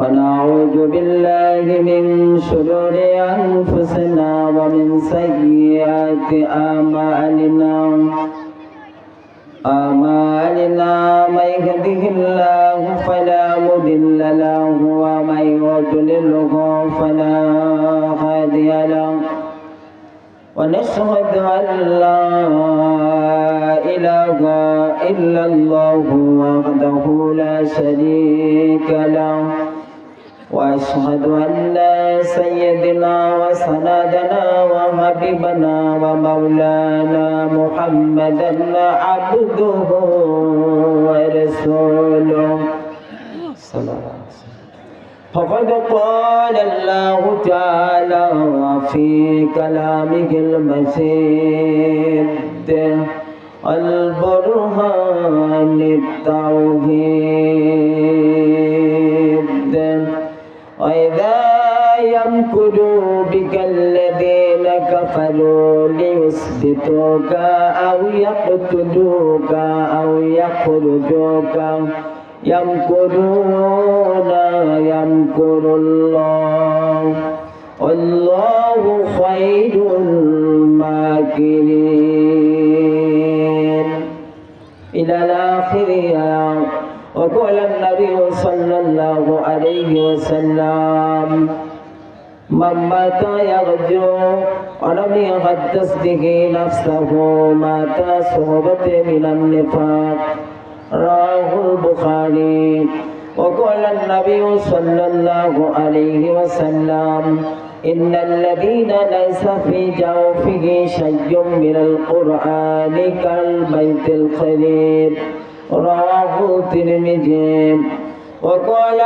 ونعوذ بالله من شرور أنفسنا ومن سيئات أعمالنا من يهده الله فلا مضل له ومن يضلله فلا هادي له ونشهد أن لا إله إلا الله وحده لا شريك له وأشهد أن سيدنا وسندنا وحبيبنا ومولانا محمدا عبده ورسوله صلى الله عليه وسلم. فقد قال الله تعالى في كلامه المجيد البرهان التوحيد وإذا يمكر بك الذين كفروا ليثبتوك أو يقتلوك أو يخرجوك يمكرون يمكر الله والله خير الماكرين إلى الآخر. وقال النبي صلى الله عليه وسلم من مات يرجو ولم يحدث به نفسه مات صحبة من النفاق رواه البخاري. وقال النبي صلى الله عليه وسلم إن الذين ليس في جوفه شيء من القرآن كالبيت الخريب رواه الترمذي. وقال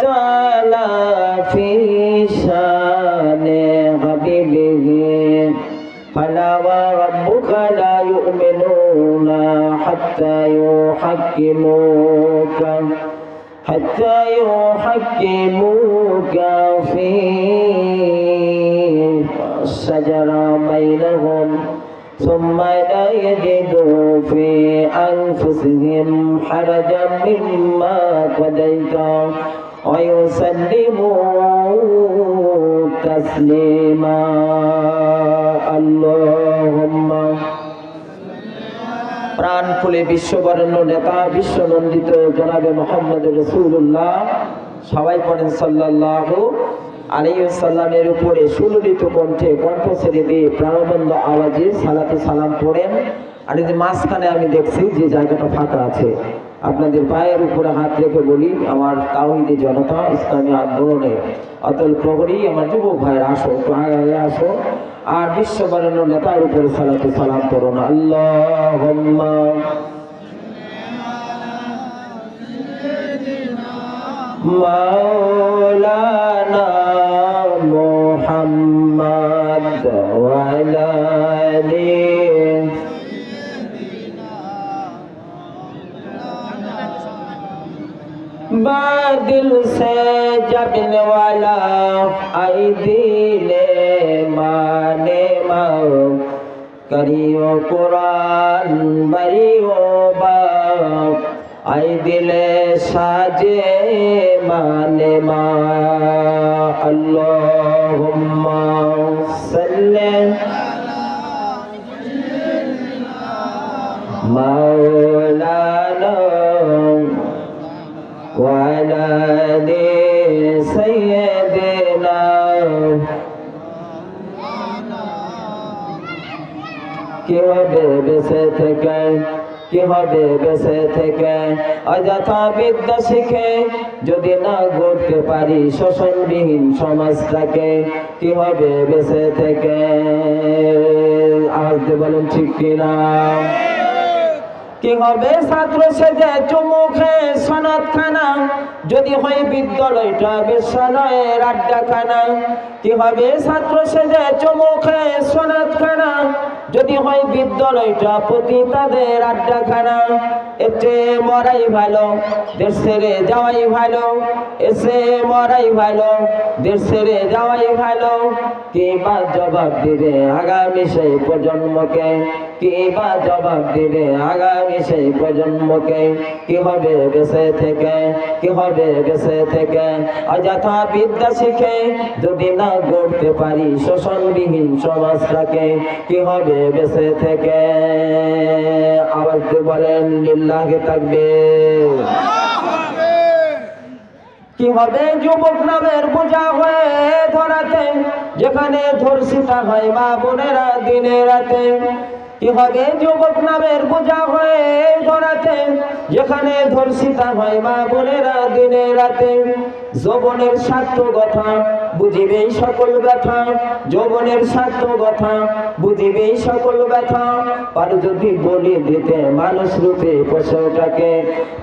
تعالى في شان حبيبه فلا وربك لا يؤمنون حتى يحكموك في الشجرة بينهم ثم لا يجدوا في أنفسهم حرجا مما قضيت ويسلموا تسليما. اللهم প্রাণ খুলে বিশ্ববরেণ্য নেতা বিশ্বনন্দিত জনাবে মুহাম্মদ রাসূলুল্লাহ সবাই পড়েন সাল্লাল্লাহু আলাইহি ওয়াসাল্লামের উপরে সুললিত কণ্ঠে কণ্ঠ ছেড়ে দিয়ে প্রাণবন্ধ আওয়াজে সালাতু সালাম পড়েন। আর এই যে মাঝখানে আমি দেখছি যে জায়গাটা ফাঁকা আছে, আপনাদের পায়ের উপরে হাত রেখে বলি, আমার তাওহীদি জনতা ইসলামী আন্দোলনে অতল প্রহরী আমার যুবক ভাইয়ের আসো, একটু আগে আসো আর বিশ্ববরেণ্য নেতার উপরে সালাতু সালাম করুন। আল্লাহুম্মা মাওলানা মুহাম্মদ ওয়া আলা আলিহি बादिल से जबन वाला आई दिले माने माओ करियो कुरान बरियो बाप आई दिले साजे माने मा। अल्लाहुम्मा सल्ले मौलाना وعلى آل سيدنا কি হবে বেঁচে থেকে অযথা বিদ্যা শিখে যদি না গড়তে পারি শোষণবিহীন সমাজটাকে, কি হবে বেঁচে থেকে? আওয়াজ দিয়ে বলুন ঠিক কিনা? কি হবে ছাত্র সেজে চুমুখে সনদখানা যদি হয় বিদ্যালয়টা বিশ্বনয়ের আড্ডাখানা? কি হবে ছাত্র সেজে চুমুখে সনদখানা যদি হয় বিদ্যালয়টা পতিতাদের আড্ডাখানা? এতে মরাই ভালো, দেশ ছেড়ে যাওয়াই ভালো, এসে মরাই ভালো, দেশ ছেড়ে যাওয়াই ভালো। কে বা জবাব দিবে আগামী সেই প্রজন্মকে, কে বা জবাব দিবে আগামী সেই প্রজন্মকে? কি হবে বেঁচে থেকে, কি হবে বেঁচে থেকে? অযথা বিদ্যা শিখে যদি না গড়তে পারি শোষণবিহীন সমাজটাকে, কি হবে বেঁচে থেকে? আওয়াজ দিয়ে বলেন লিল্লাহি তাকবীর। কি হবে যুবক নামের বোঝা হয়ে ধরাতে, যেখানে ধর্ষিতা হয় মা বোনেরা দিনে রাতে? কি হবে যুবক নামের বোঝা হয়ে ধরাতে, যেখানে ধর্ষিতা হয় মা বোনেরা দিনে রাতে? যৌবনের স্বার্থ কথা বুঝিবে সকল ব্যথা, যৌবনের স্বার্থ কথা বুঝিবে সকল ব্যথা। পারো যদি বলে দিতে মানুষ রূপে পশুটাকে,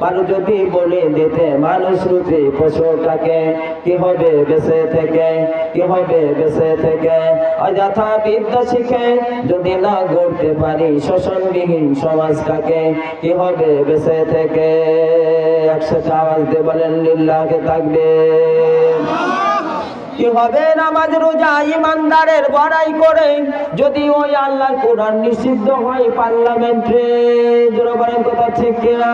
পারো যদি বলে দিতে মানুষ রূপে পশুটাকে, কি হবে বেঁচে থেকে, কি হবে বেঁচে থেকে? অযথা বিদ্যা শিখে যদি না গড়তে পারি শোষণবিহীন সমাজটাকে, কি হবে বেঁচে থেকে? একসাথে আওয়াজ দিয়ে বলেন লিল্লাহি তাকবীর। কি হবে নামাজ রোজা ইমানদারের বড়াই করে, যদি ওই আল্লাহর কোরআন নিষিদ্ধ হয় পার্লামেন্টে? জোরে বলেন কথা ঠিক কিনা?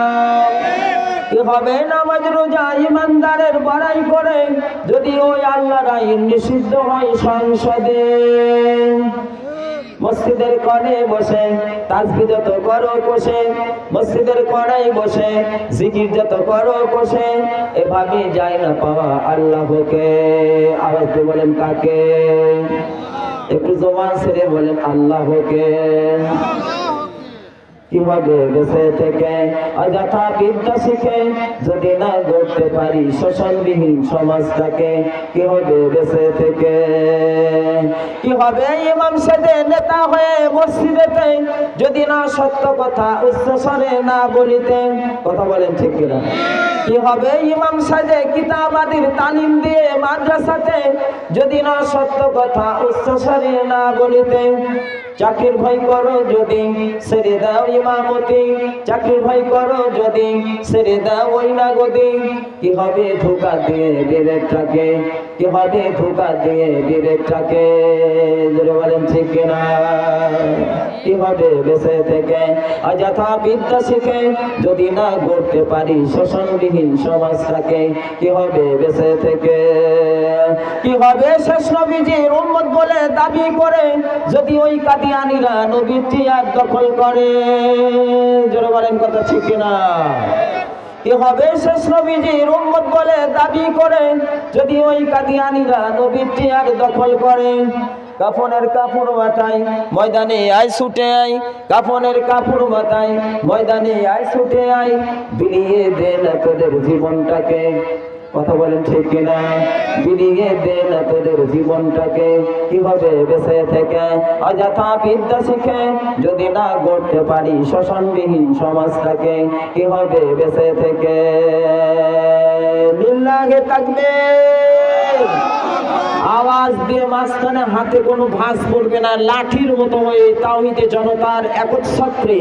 কি হবে নামাজ রোজা ইমানদারের বড়াই করে, যদি ওই আল্লাহর আইন নিষিদ্ধ হয় সংসদে? মসজিদের কোণে বসে তাসবিহ যত করো কষে, মসজিদের কোণায় বসে জিকির যত করো কষে, এভাবে যায় না পাওয়া আল্লাহকে। আওয়াজ দিয়ে বলেন কাকে? একটু জবান ছেড়ে বলেন আল্লাহকে। কিভাবে বেঁচে থেকে অযথা বিদ্যা শিখে যদি না গড়তে পারি শোষণবিহীন সমাজটাকে, কি হবে বেঁচে থেকে? কি হবে ইমাম সেজে নেতা হয়ে মসজিদেতে, যদি না সত্য কথা উচ্চস্বরে না বলিতে? কথা বলেন ঠিক কিনা? কি হবে ইমাম সাজে কিতাবাদির তালিম দিয়ে মাদ্রাসাতে, যদি না সত্য কথা উচ্চস্বরে না বলিতে? চাকরির ভয় করো যদি ছেড়ে দাও ইমামতি, চাকরির ভয় করো যদি ছেড়ে দাও ওই না গদি। কি হবে ধোঁকা দিয়ে বিবেকটাকে, কি হবে ধোঁকা দিয়ে বিবেকটাকে? জোরে বলেন ঠিক কিনা? কি হবে বেঁচে থেকে অযথা বিদ্যা শিখে যদি না গড়তে পারি শোষণবিহীন সমাজটাকে, কি হবে বেঁচে থেকে? কি হবে শেষ নবীজির উম্মত বলে দাবি করে, যদি ওই কাদিয়ানীরা নবীর চেয়ার দখল করে? জোরে বলেন কথা ঠিক কিনা? কি হবে শেষ নবীজির উম্মত বলে দাবি করে, যদি ওই কাদিয়ানীরা নবীর চেয়ার দখল করে? কাফনের কাপড় মাথায় ময়দানে আয় ছুটে আয়, কাফনের কাপড় মাথায় ময়দানে আয় ছুটে আয়, বিলিয়ে দে না তোদের জীবনটাকে। কথা বলেন ঠিক কিনা? বিলিয়ে দে না তোদের জীবনটাকে, কি হবে বেঁচে থেকে অযথা বিদ্যা শিখে যদি না গড়তে পারি শোষণবিহীন সমাজটাকে, কি হবে বেঁচে থেকে? লিল্লাহি তাকবীর। আওয়াজ দিয়ে মাঝখানে হাতে কোনো ভাঁজ পড়বে না, লাঠির মতো হয়ে তাওহীদে জনতার একচ্ছত্রে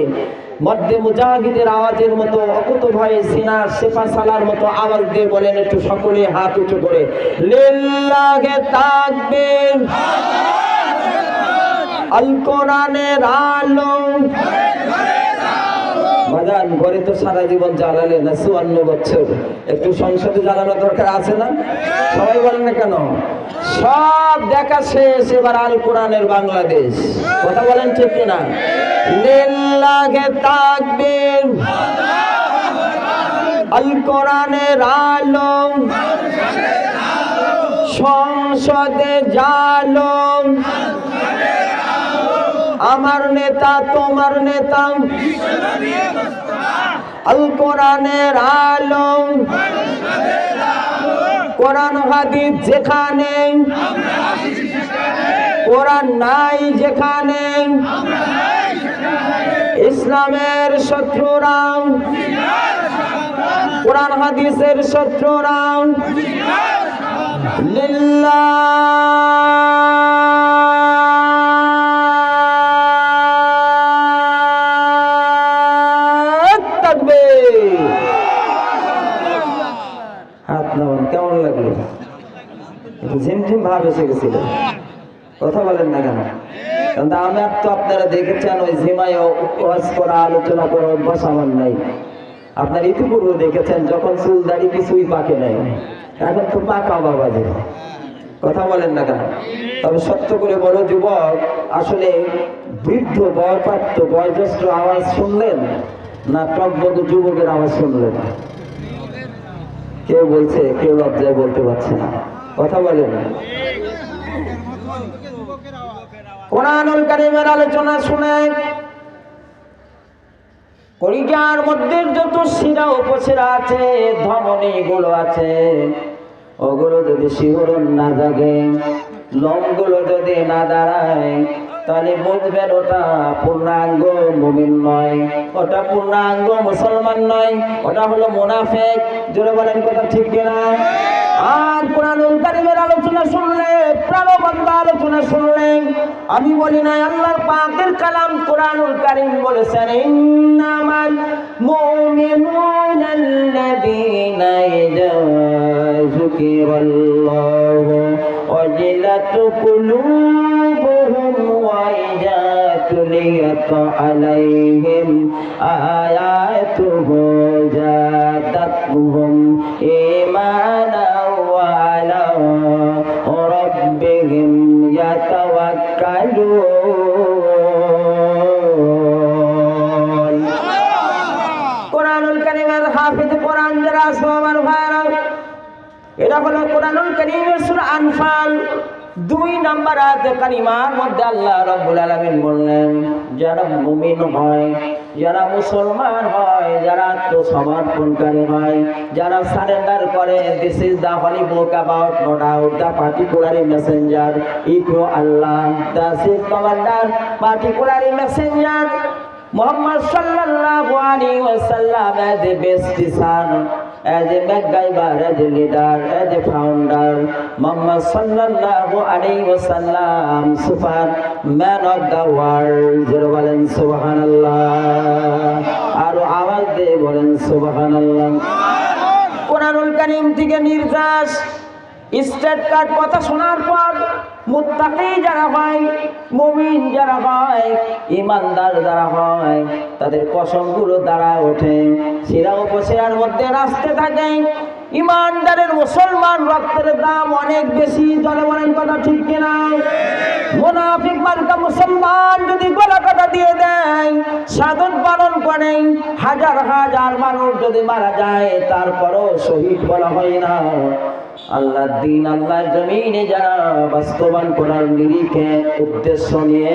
মধ্যে মুজাহিদের আওয়াজের মতো অকুত ভয়ে সিনার সেফা সালার মতো আওয়াজ দিয়ে বলেন একটু সকলে হাত উঁচু করে লিল্লাহি তাকবীর। আল কোরআনের আলো বাজান ঘরে তো সারা জীবন জ্বালালে না, 54 বছর, একটু সংসদে জ্বালানো দরকার আছে না? সবাই বলেন না কেন? সব দেখা শেষ, এবার আল কোরআনের বাংলাদেশ। কথা বলেন ঠিক কিনা? লিল্লাহি তাকবীর। আল কোরআনের আলো সংসদে জালো, আমার নেতা তোমার নেতা আল কোরআনের আলো, কোরআন হাদিস যেখানে, কোরআন নাই যেখানে, ইসলামের শত্রুরা, কোরআন হাদিসের শত্রুরা লিল্লাহ তাকবীর। কেমন লাগলো? একটু ঝিমঝিম ভাব এসে গেছিল, কথা বলেন না কেন? কারণ আমার তো আপনারা দেখেছেন ওই ঝিমায় ওয়াজ করা আলোচনা করা অভ্যাস আমার নাই। আপনার ইতিপূর্বে দেখেছেন যখন চুল দাড়ি কিছুই পাকে নাই, এখন তো পাকা বাবা যে, কথা বলেন না কেন? তবে সত্য করে বড় যুবক, আসলে বৃদ্ধ বয়প্রাপ্ত বয়োজ্যেষ্ঠ আওয়াজ শুনলেন না টকবগ যুবকের আওয়াজ শুনলেন? কেউ বলছে, কেউ লজ্জায় বলতে পারছে না, কথা বলেন। কোরআনুল কারীমের আলোচনা শুনে কলিজার মধ্যে যত শিরা উপশিরা আছে, ধমনী গুলো আছে, ওগুলো যদি শিহরণ না জাগে, লোমগুলো যদি না দাঁড়ায়, তাহলে বুঝবেন ওটা পূর্ণাঙ্গ মুমিন নয়, ওটা পূর্ণাঙ্গ মুসলমান নয়, ওটা হলো মুনাফিক। জোরে বলেন কথা ঠিক কিনা? আর কোরআনুল কারীমের আলোচনা শুনলে, প্রাণবন্ত আলোচনা শুনলে, আমি বলি না, আল্লাহর পাকের কালাম কোরআনুল কারীম বলেছেন, ইন্নামাল মুমিনুনা আল্লাযীনা ইযা যুকিরাল্লাহু ওয়াজিলাত কুলুবুহুম ওয়া ইযা তুলিয়াত আলাইহিম আয়াতুহু যাদাতহুম ঈমানা ওয়া আলা রাব্বিহিম ইয়াতাওয়াক্কালুন। কোরআনুল কারীমের হাফেজ কোরআন যারা আছে আমার ভাইরা, এটা হলো কোরআনুল কারীমের সূরা আনফাল 2 নম্বর আয়াতে কারিমার মধ্যে আল্লাহ রাব্বুল আলামিন বললেন, যারা মুমিন হয়, যারা মুসলমান হয়, যারা আত্মসমর্পণকারী হয়, যারা সারেন্ডার করে, this is the holy book about no doubt the particularly messenger if you Allah the chief commander particularly messenger Muhammad sallallahu alaihi wasallam as a best son, as a MacGyver, as a leader, as a founder. Muhammad sallallahu alaihi wasallam, super man of the world. Jero bolen subhanallah, aro awaz de bolen subhanallah. Quranul Karim থেকে নির্দেশ, state card কথা শোনার পর মুত্তাকি যারা হয়, মুমিন যারা হয়, ইমানদার যারা হয়, তাদের কসমগুলো দ্বারা ওঠে, শিরা উপশিরার মধ্যে রাস্তে থাকে। ইমানদারের মুসলমান রক্তের দাম অনেক বেশি। জলে বলেন কথা ঠিক কিনা? মুনাফিক মার্কা মুসলমান যদি গলা কাটা দিয়ে দেয়, শাহাদাত পালন করে, হাজার হাজার মানুষ যদি মারা যায়, তারপরও শহীদ বলা হয় না। আল্লাহর দিন, আল্লাহর জমিনে যারা বাস্তবায়ন করার নিরিখে উদ্দেশ্য নিয়ে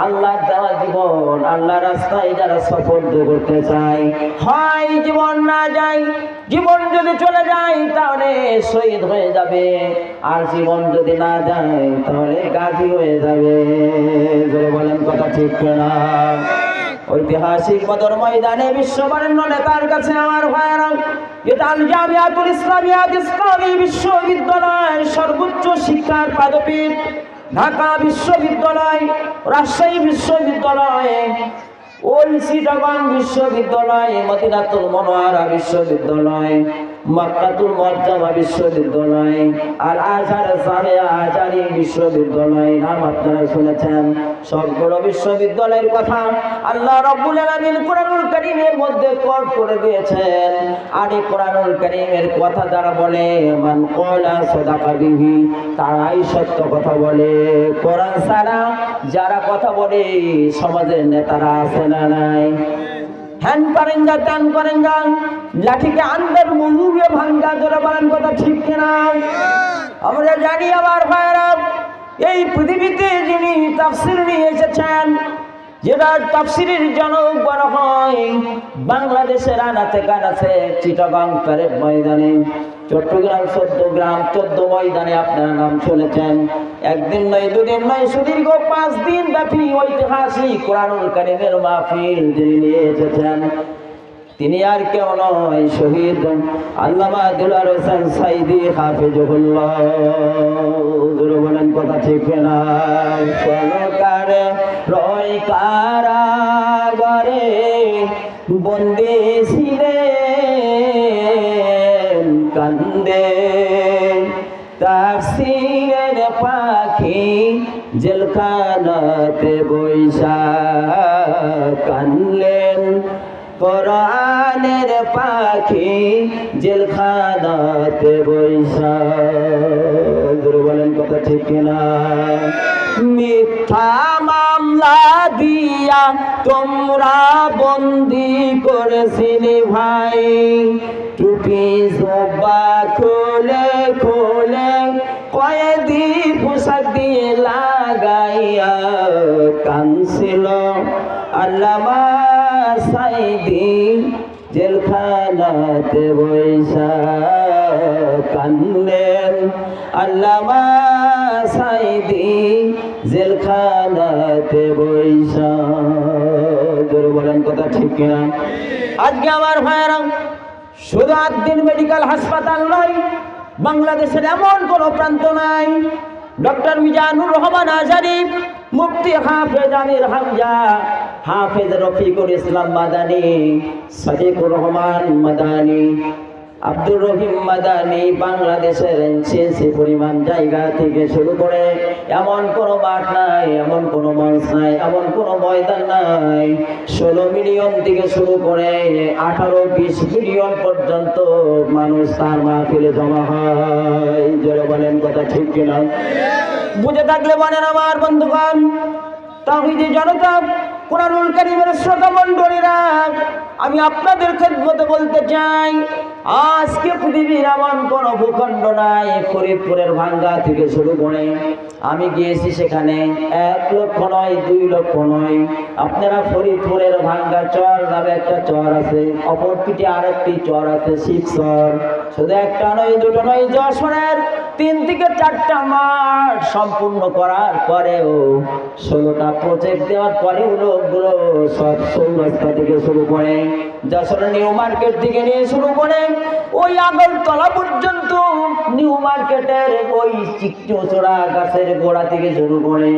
আল্লাহর দেওয়া জীবন, আল্লাহ রাস্তায় যারা সফর করতে চায়, হয় জীবন না যায়, জীবন যদি চলে যায় তাহলে শহীদ হয়ে যাবে, আর জীবন যদি না যায় তাহলে গাজী হয়ে যাবে। জোরে বলেন কথা ঠিক না? ঐতিহাসিক বদর ময়দানে বিশ্ববরেণ্য নেতার কাছে আমার ভাইয়েরা, এটা আল জামিয়াতুল ইসলামিয়াত ইসলামী বিশ্ববিদ্যালয়ের সর্বোচ্চ শিক্ষার পদপীঠ, ঢাকা বিশ্ববিদ্যালয়, রাজশাহী বিশ্ববিদ্যালয়, ওই চিটাগং বিশ্ববিদ্যালয়, মদিনাতুল মুনাওয়ারা বিশ্ববিদ্যালয়, মক্কাতুল মুকাররমা বিশ্ববিদ্যালয়, আল আজহার জামিয়া আজহারি বিশ্ববিদ্যালয়, নাম আপনারা শুনেছেন। সবগুলো বিশ্ববিদ্যালয়ের কথা আল্লাহ রাব্বুল আলামিন কোরআনুল কারীমের মধ্যে কোট করে দিয়েছেন। আর এই কোরআনুল কারীমের কথা যারা বলে, মান ক্বালা সাদাকা বিহি, তারাই সত্য কথা বলে। কোরআন ছাড়া যারা কথা বলে সমাজের নেতারা আছে না নাই? হ্যান করেঙ্গা, টান করেঙ্গা, লাঠিকে আন্দার মুহুবে ভাঙ্গা। জোরে বলেন কথা ঠিক কিনা? আমরা জানি আমার ভাইরা, এই পৃথিবীতে যিনি তাফসীর নিয়ে এসেছেন, যেটা তাফসীরের জনক বলা হয়, বাংলাদেশের আনাচে কানাচে, চিটাগং প্যারেড ময়দানে, চট্টগ্রাম 14 ময়দানে আপনারা নাম শুনেছেন। একদিন নয়, দুদিন নয়, সুদীর্ঘ 5 দিন ব্যাপী ঐতিহাসিক কোরআনুল কারীমের মাহফিল যিনি নিয়ে এসেছেন, তিনি আর কেউ নয়, শহীদ আল্লামা দুলার হোসেন সাইদি হাফিজুল্লাহ। জোরে বলেন কথা ঠিক না? সরকারে রয় কারাগারে বন্দী ছিলেন, কান্দে, তাফসীরের পাখি জেলখানাতে বৈশা কানলেন, কোরআনের পাখি জেলখানাতে বৈশা। বলেন কথা ঠিক কিনা? মিথ্যা মামলা দিয়া তোমরা বন্দি করেছিলে ভাই, টুপি জোবা খুলে খুলে কয়েদি পোশাক দিয়ে লাগাইয়া কানছিল আল্লামা সাইদি জেলখানাতে বৈশা কানলেন, আল্লামা সাইদি জেলখানাতে বৈশা। বলেন কথা ঠিক কিনা? আজকে আমার ভাইয়েরা, শুধু আদ্দিন মেডিকেল হাসপাতাল নয়, বাংলাদেশের এমন কোনো প্রান্ত নাই ডক্টর মিজানুর রহমান আজারি, মুফতি হাফেজ আমির হামজা, হাফেজ রফিকুল ইসলাম মাদানী, সাদিকুর রহমান মাদানী, আব্দুর রহিম মাদানী, বাংলাদেশের সে পরিমাণ জায়গা থেকে শুরু করে এমন কোনো মাঠ নাই, এমন কোনো মঞ্চ নাই, এমন কোনো ময়দান নাই, 16 মিলিয়ন থেকে শুরু করে 18-20 মিলিয়ন পর্যন্ত মানুষ তার মাহফিলে জমা হয়। জোরে বলেন কথা ঠিক কিনা? বুঝে থাকলে বলেন আমার বন্ধুগণ, তাওহীদি জনতা, কুরআনুল কারীমের শ্রোতা মণ্ডলীরা, আমি আপনাদের খেদমতে বলতে চাই, আজকে পৃথিবীর এমন কোনো ভূখণ্ড নাই, ফরিদপুরের ভাঙ্গা থেকে শুরু করে আমি গিয়েছি সেখানে 1 লক্ষ নয়, 2 লক্ষ নয়, আপনারা ফরিদপুরের ভাঙ্গা চর নামে একটা চর আছে, অপর পিঠে আরেকটি চর আছে শিবচর, শুধু একটা নয়, দুটো নয়, যশোরের 3 থেকে 4টা মাঠ সম্পূর্ণ করার পরেও 16টা প্রজেক্ট দেওয়ার পরেও লোকগুলো সব চৌরাস্তা থেকে শুরু করে, যশোরের নিউ মার্কেট থেকে নিয়ে শুরু করে ওই আগরতলা পর্যন্ত, নিউ মার্কেটের ওই চিকচোরা গাছের গোড়া থেকে শুরু করে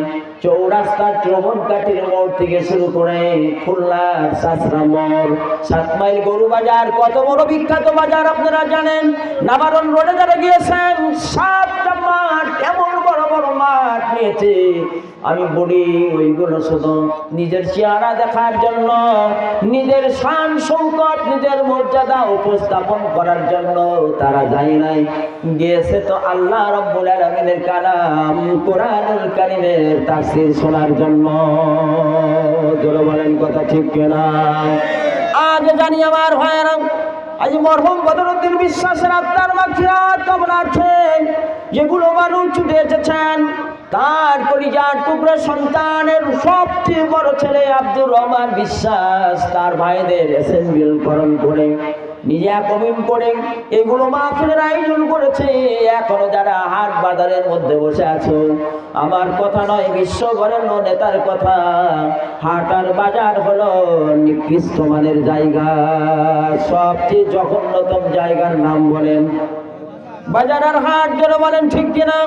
চৌরাস্তার চৌবনকাঠির মোড় থেকে শুরু করে খুলনার সাসরা মোড়, 7 মাইল গরু বাজার, কত বড় বিখ্যাত বাজার আপনারা জানেন। নাবারণ রোডে যারা গিয়েছেন, 7টা মাঠ, এমন বড় বড় মাঠ নিয়েছে। আমি বলি ওইগুলো শুধু নিজের চেহারা দেখার জন্য, নিজের শান শৌকত, নিজের মর্যাদা উপস্থাপন করার জন্য তারা যায় নাই, গিয়েছে তো আল্লাহ রাব্বুল আলামিনের কালাম কোরআনুল কারীমের তাফসীর শোনার জন্য। জোরে বলেন কথা ঠিক কিনা? আজ জানি আমার ভাইয়েরা, আজ মরহুম বদরুদ্দিন বিশ্বাসের আত্মার মাগফিরাত কামনার্থে যেগুলো মানুষ ছুটে এসেছেন, তার কলিজার টুকরা সন্তানের সবচেয়ে বড় ছেলে আব্দুর রহমান বিশ্বাস তার ভাইদের অ্যাসেম্বল করণ করে নিজে কমিন করে এগুলো মাহফিলের আয়োজন করেছে। এখনো যারা হাট বাজারের মধ্যে বসে আছো, আমার কথা নয়, বিশ্ববরেণ্য নেতার কথা, হাট আর বাজার হলো নিকৃষ্ট মানের জায়গা। সবচেয়ে জঘন্যতম জায়গার নাম বলেন বাজার আর হাট। যারা বলেন ঠিক কিনা?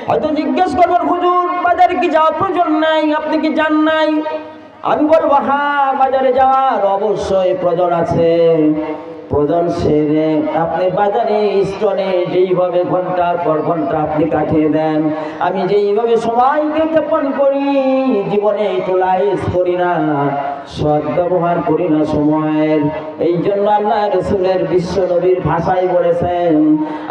হয়তো জিজ্ঞেস করবেন, হুজুর বাজারে কি যাওয়ার প্রয়োজন নাই, আপনি কি যান নাই? আমি বলবো, হ্যাঁ, বাজারে যাওয়ার অবশ্যই প্রয়োজন আছে। প্রয়োজন সেরে আপনি বাজারে স্টোনে যেইভাবে ঘন্টার পর ঘন্টা আপনি কাটিয়ে দেন, আমি যেইভাবে সময়কে ক্ষেপণ করি, জীবনে ইউটিলাইজ করি না, সৎ ব্যবহার করি না সময়ের। এই জন্য আল্লাহ রসুলের বিশ্ব নবীর ভাষায় বলেছেন,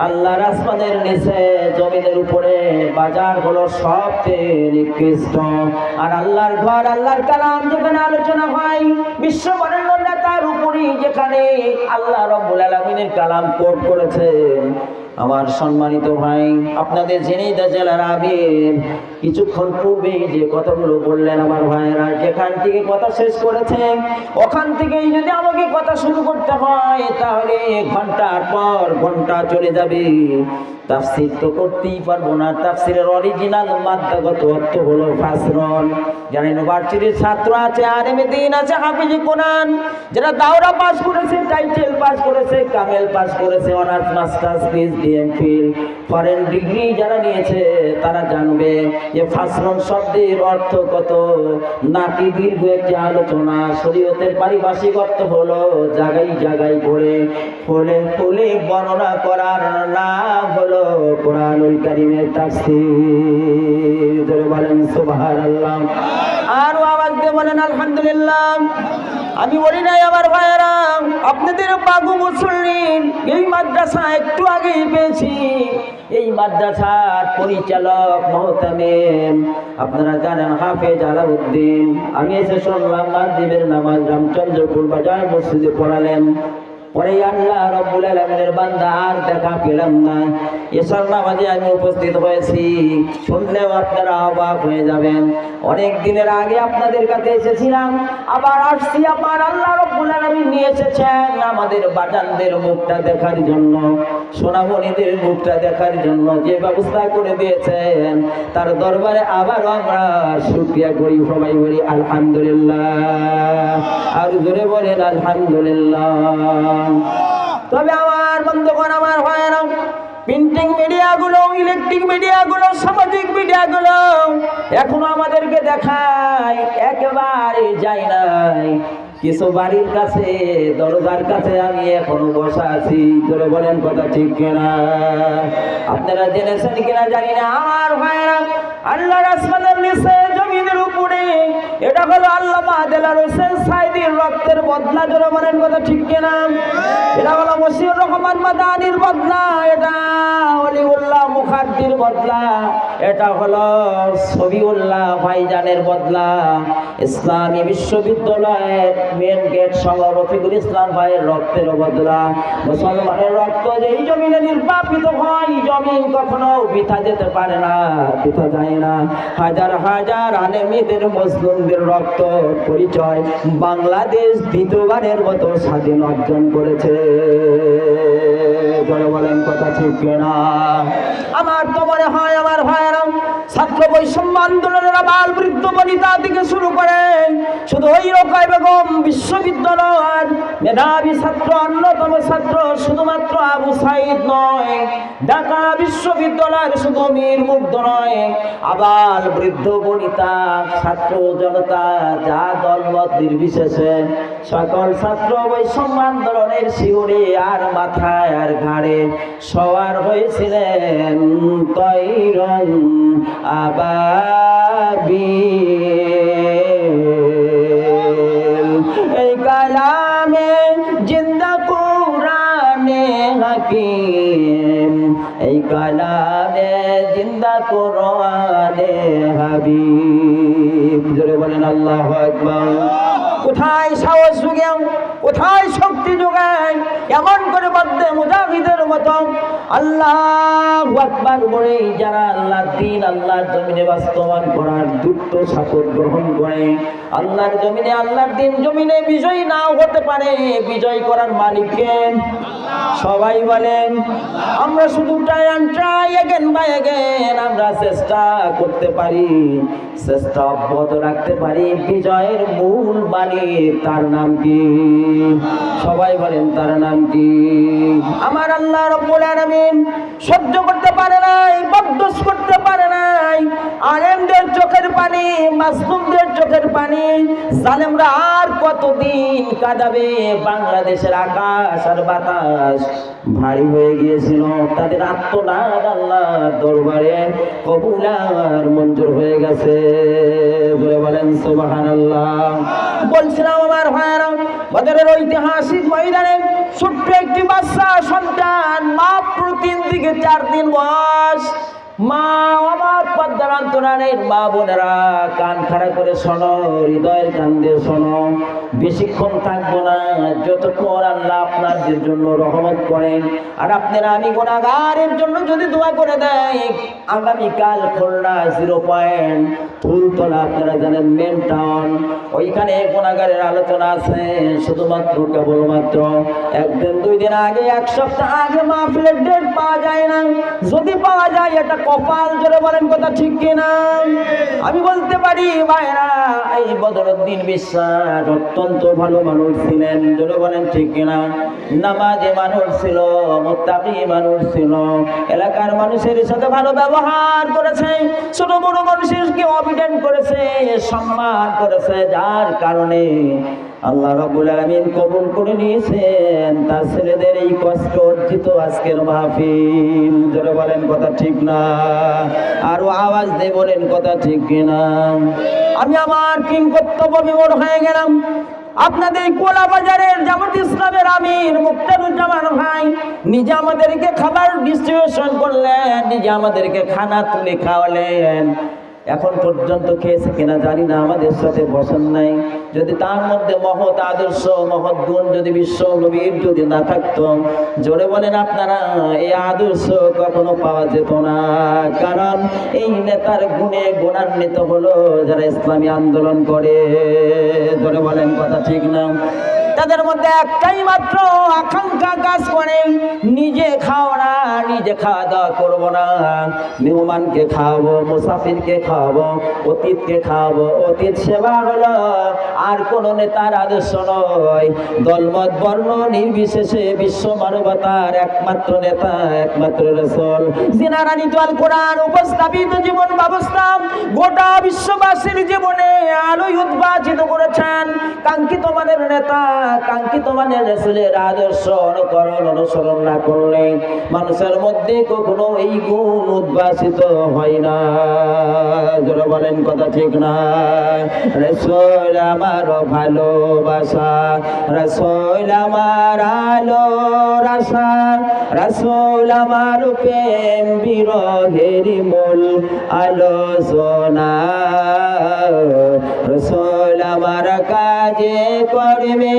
আল্লাহর আসমানের নিচে জমিনের উপরে বাজার হলো সবচেয়ে নিকৃষ্ট, আর আল্লাহর ঘর, আল্লাহর কালাম যেখানে আলোচনা হয়, বিশ্ববরেণ্য নেতার উপরই যেখানে আল্লাহ রাব্বুল আলামিনের কালাম কোট করেছেন। আমার সম্মানিত ভাই, আপনাদের ঝিনাইদহ জেলার আমির কিছুক্ষণ পূর্বে যে কথাগুলো বললেন আমার ভাইয়েরা, যেখান থেকে কথা শেষ করেছেন ওখান থেকেই যদি আমাকে কথা শুরু করতে হয় তাহলে ঘন্টার পর ঘন্টা চলে যাবে। তাফসীর তো করতেই পারবো না। তাফসীরের অরিজিনাল মাদ্দাগত অর্থ হলো ফাসরন। যারা ইউনিভার্সিটির ছাত্র আছে, আলেমে দ্বীন আছে, হাফিজে কোরআন, যারা দাওরা পাস করেছে, টাইটেল পাস করেছে, কামেল পাস করেছে, honours masters PhD BSc, MPhil, foreign degree যারা নিয়েছে তারা জানবে যে ফাসলন শব্দের অর্থ কত। নাকি দীর্ঘ একটি আলোচনা, শরীয়তের পারিভাষিক অর্থ হলো জায়গায় জায়গায় করে ফলে ফুলে বর্ণনা করার নাম হলো কোরআনুল কারীমের তাফসীর। জোরে বলেন সুবহানাল্লাহ। আর আওয়াজ দিয়ে বলেন আলহামদুলিল্লাহ। আমি বলি নাই আমার ভাইয়েরা, আপনাদের বাবু মুসল্লিন এই মাদ্রাসা একটু আগেই পেয়েছি। এই মাদ্রাসার পরিচালক মহতামিম আপনারা জানেন হাফেজ আলাউদ্দিন। আমি এসে শুনলাম মাগরিবের নামাজ রামচন্দ্রপুর বাজার মসজিদে পড়ালেন। পরে আল্লাহ রাব্বুল আলামিনের বান্দা আর দেখা পেলাম না। এশার নামাজে আমি উপস্থিত হয়েছি, শুনলেও আপনারা অবাক হয়ে যাবেন। অনেক দিনের আগে আপনাদের কাছে এসেছিলাম, আবার আসছি। আমার আল্লাহ রাব্বুল আলামিন নিয়ে এসেছেন আমাদের বাজানদের মুখটা দেখার জন্য, সোনামণিদের মুখটা দেখার জন্য। যে ব্যবস্থা করে দিয়েছেন তার দরবারে আবারও আমরা শুকরিয়া করি, সবাই বলি আলহামদুলিল্লাহ। আর জোরে বলেন আলহামদুলিল্লাহ। তবে আমার বন্ধুগণ, আমার ভাইয়েরা, প্রিন্টিং মিডিয়াগুলো, ইলেকট্রিক মিডিয়াগুলো, সামাজিক মিডিয়াগুলো এখনো আমাদেরকে দেখায় একেবারে যায় নাই। কিছু বাড়ির কাছে, দরজার কাছে আমি এখনো বসা আছি। ধরে বলেন কথা ঠিক কিনা? আপনারা জেনেছেন কিনা জানি না। আমার ভাইয়েরা, আল্লাহর আসমানের নিচে জমিনের উপরে এটা হলো আল্লামা দেলার হোসেন সাইদির রক্তের বদলা। ধরে বলেন কথা ঠিক কিনা? এটা হলো মশিউর রহমান মাদানির বদলা, এটা ওলিউল্লাহ মুখাদ্দির বদলা, এটা হলো সবিউল্লাহ ভাইজানের বদলা, ইসলামী বিশ্ববিদ্যালয়ের মেন গেট সহ রফিকুল ইসলাম ভাইয়ের রক্তের বদলা। মুসলমানের রক্ত যেই জমিনে নির্বাপিত হয়, জমিন কখনো বৃথা যেতে পারে না, বৃথা যায় না। হাজার হাজার আলেমীদের, মুসলিমদের রক্ত পরিচয় বাংলাদেশ দ্বিতীয়বারের মতো স্বাধীন অর্জন করেছে। বলেন কথা ঠিক না? আমার তো মনে হয় আমার ভাইয়েরা, ছাত্র বৈষম্য আন্দোলনের আবাল বৃদ্ধ বনিতা থেকে শুরু করে শুধু ওই রোকায় বেগম বিশ্ববিদ্যালয়ের মেধাবী ছাত্র, অন্যতম ছাত্র শুধুমাত্র আবু সাইদ নয়, ঢাকা বিশ্ববিদ্যালয়ের শুধু মীর মুগ্ধ নয়, আবাল বৃদ্ধ বনিতা ছাত্র জনতা যা দলমত নির্বিশেষে সকল ছাত্র বৈষম্য আন্দোলনের শিউরে আর মাথায় আর ঘাড়ে সওয়ার হয়েছিলেন তৈরন আবাবিল। এই কালামে জিন্দা কুরআনে হাকিম, এই কালামে জিন্দা কুরআনে হাবিব। জোরে বলেন আল্লাহু আকবার। কোথায় সাহস যোগায়, কোথায় শক্তি যোগায়, এমন করে বাদ্যে মুজাহিদের মতো আল্লাহু আকবার বলে যারা আল্লাহর দ্বীন, আল্লাহর জমিনে বাস্তবায়ন করার দুঃখ শপথ গ্রহণ করে। আল্লাহর জমিনে, আল্লাহর দ্বীন জমিনে বিজয়ী নাও হতে পারে, বিজয় করার মালিককে সবাই বলেন। আমরা শুধু ট্রাই এগেন বাই এগেন আমরা চেষ্টা করতে পারি, চেষ্টা অব্যাহত রাখতে পারি। বিজয়ের মূল মালিক তার নাম কি? সবাই বলেন তার নাম কি? আমার আল্লাহ রাব্বুল আলামিন সহ্য করতে পারে নাই, বরদাস্ত করতে পারে নাই আলেমদের চোখের পানি, মাসলুমদের চোখের পানি। জালেমরা আর কতদিন কাঁদাবে? বাংলাদেশের আকাশ আর বাতাস ভারী হয়ে গিয়েছিল। তাদের আত্মনাদ আল্লাহর দরবারে কবুল আর মঞ্জুর হয়ে গেছে। বলে বলেন সুবহানাল্লাহ। বলছিলাম আমার ভাইয়েরা, বদরের ঐতিহাসিক ময়দানে ছোট্ট একটি বাচ্চা সন্তান, মাত্র 3 থেকে 4 দিন বয়স। মা, আমার পদ্মার অন্তরালের মা বোনেরা কান খাড়া করে শোনো, হৃদয়ের কান দিয়ে শোনো। বেশিক্ষণ থাকবো না, যতক্ষণ আল্লাহ আপনাদের জন্য রহমত করেন আর আপনারা আমি গুনাহগারের জন্য যদি দোয়া করে দেয়। আগামীকাল খুলনা 0 পয়েন্ট ফুলতলা, আপনারা জানেন মেন টাউন, ওইখানে গুনাহগারের আলোচনা আছে। শুধুমাত্র কেবলমাত্র 1 দিন 2 দিন আগে, 1 সপ্তাহ আগে মাহফিলের ডেট পাওয়া যায় না। যদি পাওয়া যায় এটা কপাল। জোরে বলেন কথা ঠিক কিনা? আমি বলতে পারি ভাইরা, এই বদরুদ্দীন বিশ্বাস অত্যন্ত ভালো মানুষ ছিলেন। জোরে বলেন ঠিক কিনা? নামাজি মানুষ ছিল, মুত্তাকি মানুষ ছিল, এলাকার মানুষের সাথে ভালো ব্যবহার করেছে, ছোট বড় মানুষকে অবিধান করেছে, সম্মান করেছে, যার কারণে আল্লাহ রাব্বুল আলামিন কবুল করে নিয়েছেন তার ছেলেদের এই কষ্ট অর্জিত আজকের মাহফিল। যারা বলেন কথা ঠিক না? আরো আওয়াজ দিয়ে বলেন কথা ঠিক কিনা? আমি আমার কিং কর্তব্য বিমূঢ় হয়ে গেলাম। আপনাদের কোলা বাজারের জামাত ইসলামের আমির মুক্তারুজ্জামান ভাই নিজে আমাদেরকে খাবার ডিস্ট্রিবিউশন করলেন, নিজে আমাদেরকে খানা তুলে খাওয়ালেন। এখন পর্যন্ত খেয়েছে কিনা জানি না, আমাদের সাথে বসেন নাই। যদি তার মধ্যে মহৎ আদর্শ, মহৎ গুণ যদি বিশ্ব নবীর যদি না থাকতো, জোরে বলেন আপনারা, এই আদর্শ কখনো পাওয়া যেত না। কারণ এই নেতার গুণে গুণান্বিত হলো যারা ইসলামী আন্দোলন করে। জোরে বলেন কথা ঠিক না? তাদের মধ্যে একটাই মাত্র আকাঙ্ক্ষা কাজ করে, নিজে খাওয়া না, নিজে খাওয়া দাওয়া করবো না, মেহমানকে খাওয়াবো, মুসাফিরকে খাওয়াবো, অতীতকে খাওয়াবো। অতীত সেবা হলো আর কোন নেতার আদর্শ নয়। দলমত বর্ণ নির্বিশেষে বিশ্ব মানবতার একমাত্র নেতা, একমাত্র রাসূল, যিনারা নিতাল কোরআন উপস্থাপিত জীবন ব্যবস্থা গোটা বিশ্ববাসীর জীবনে আলোয় উদ্ভাসিত করেছেন। কাঙ্ক্ষিত মানের নেতা, কাঙ্ক্ষিত মানের রাসূলের আদর্শ অনুকরণ অনুসরণ না করলে মানুষের মধ্যে কখনো এই গুণ উদ্ভাসিত হয় না। যারা বলেন কথা ঠিক না? রাসূল আমার ভালোবাসা, রাসূল আমার আলো রাসা, রাসূল আমার প্রেম বিরহের মূল আলোচনা, রাসূল আমার কাজে করবে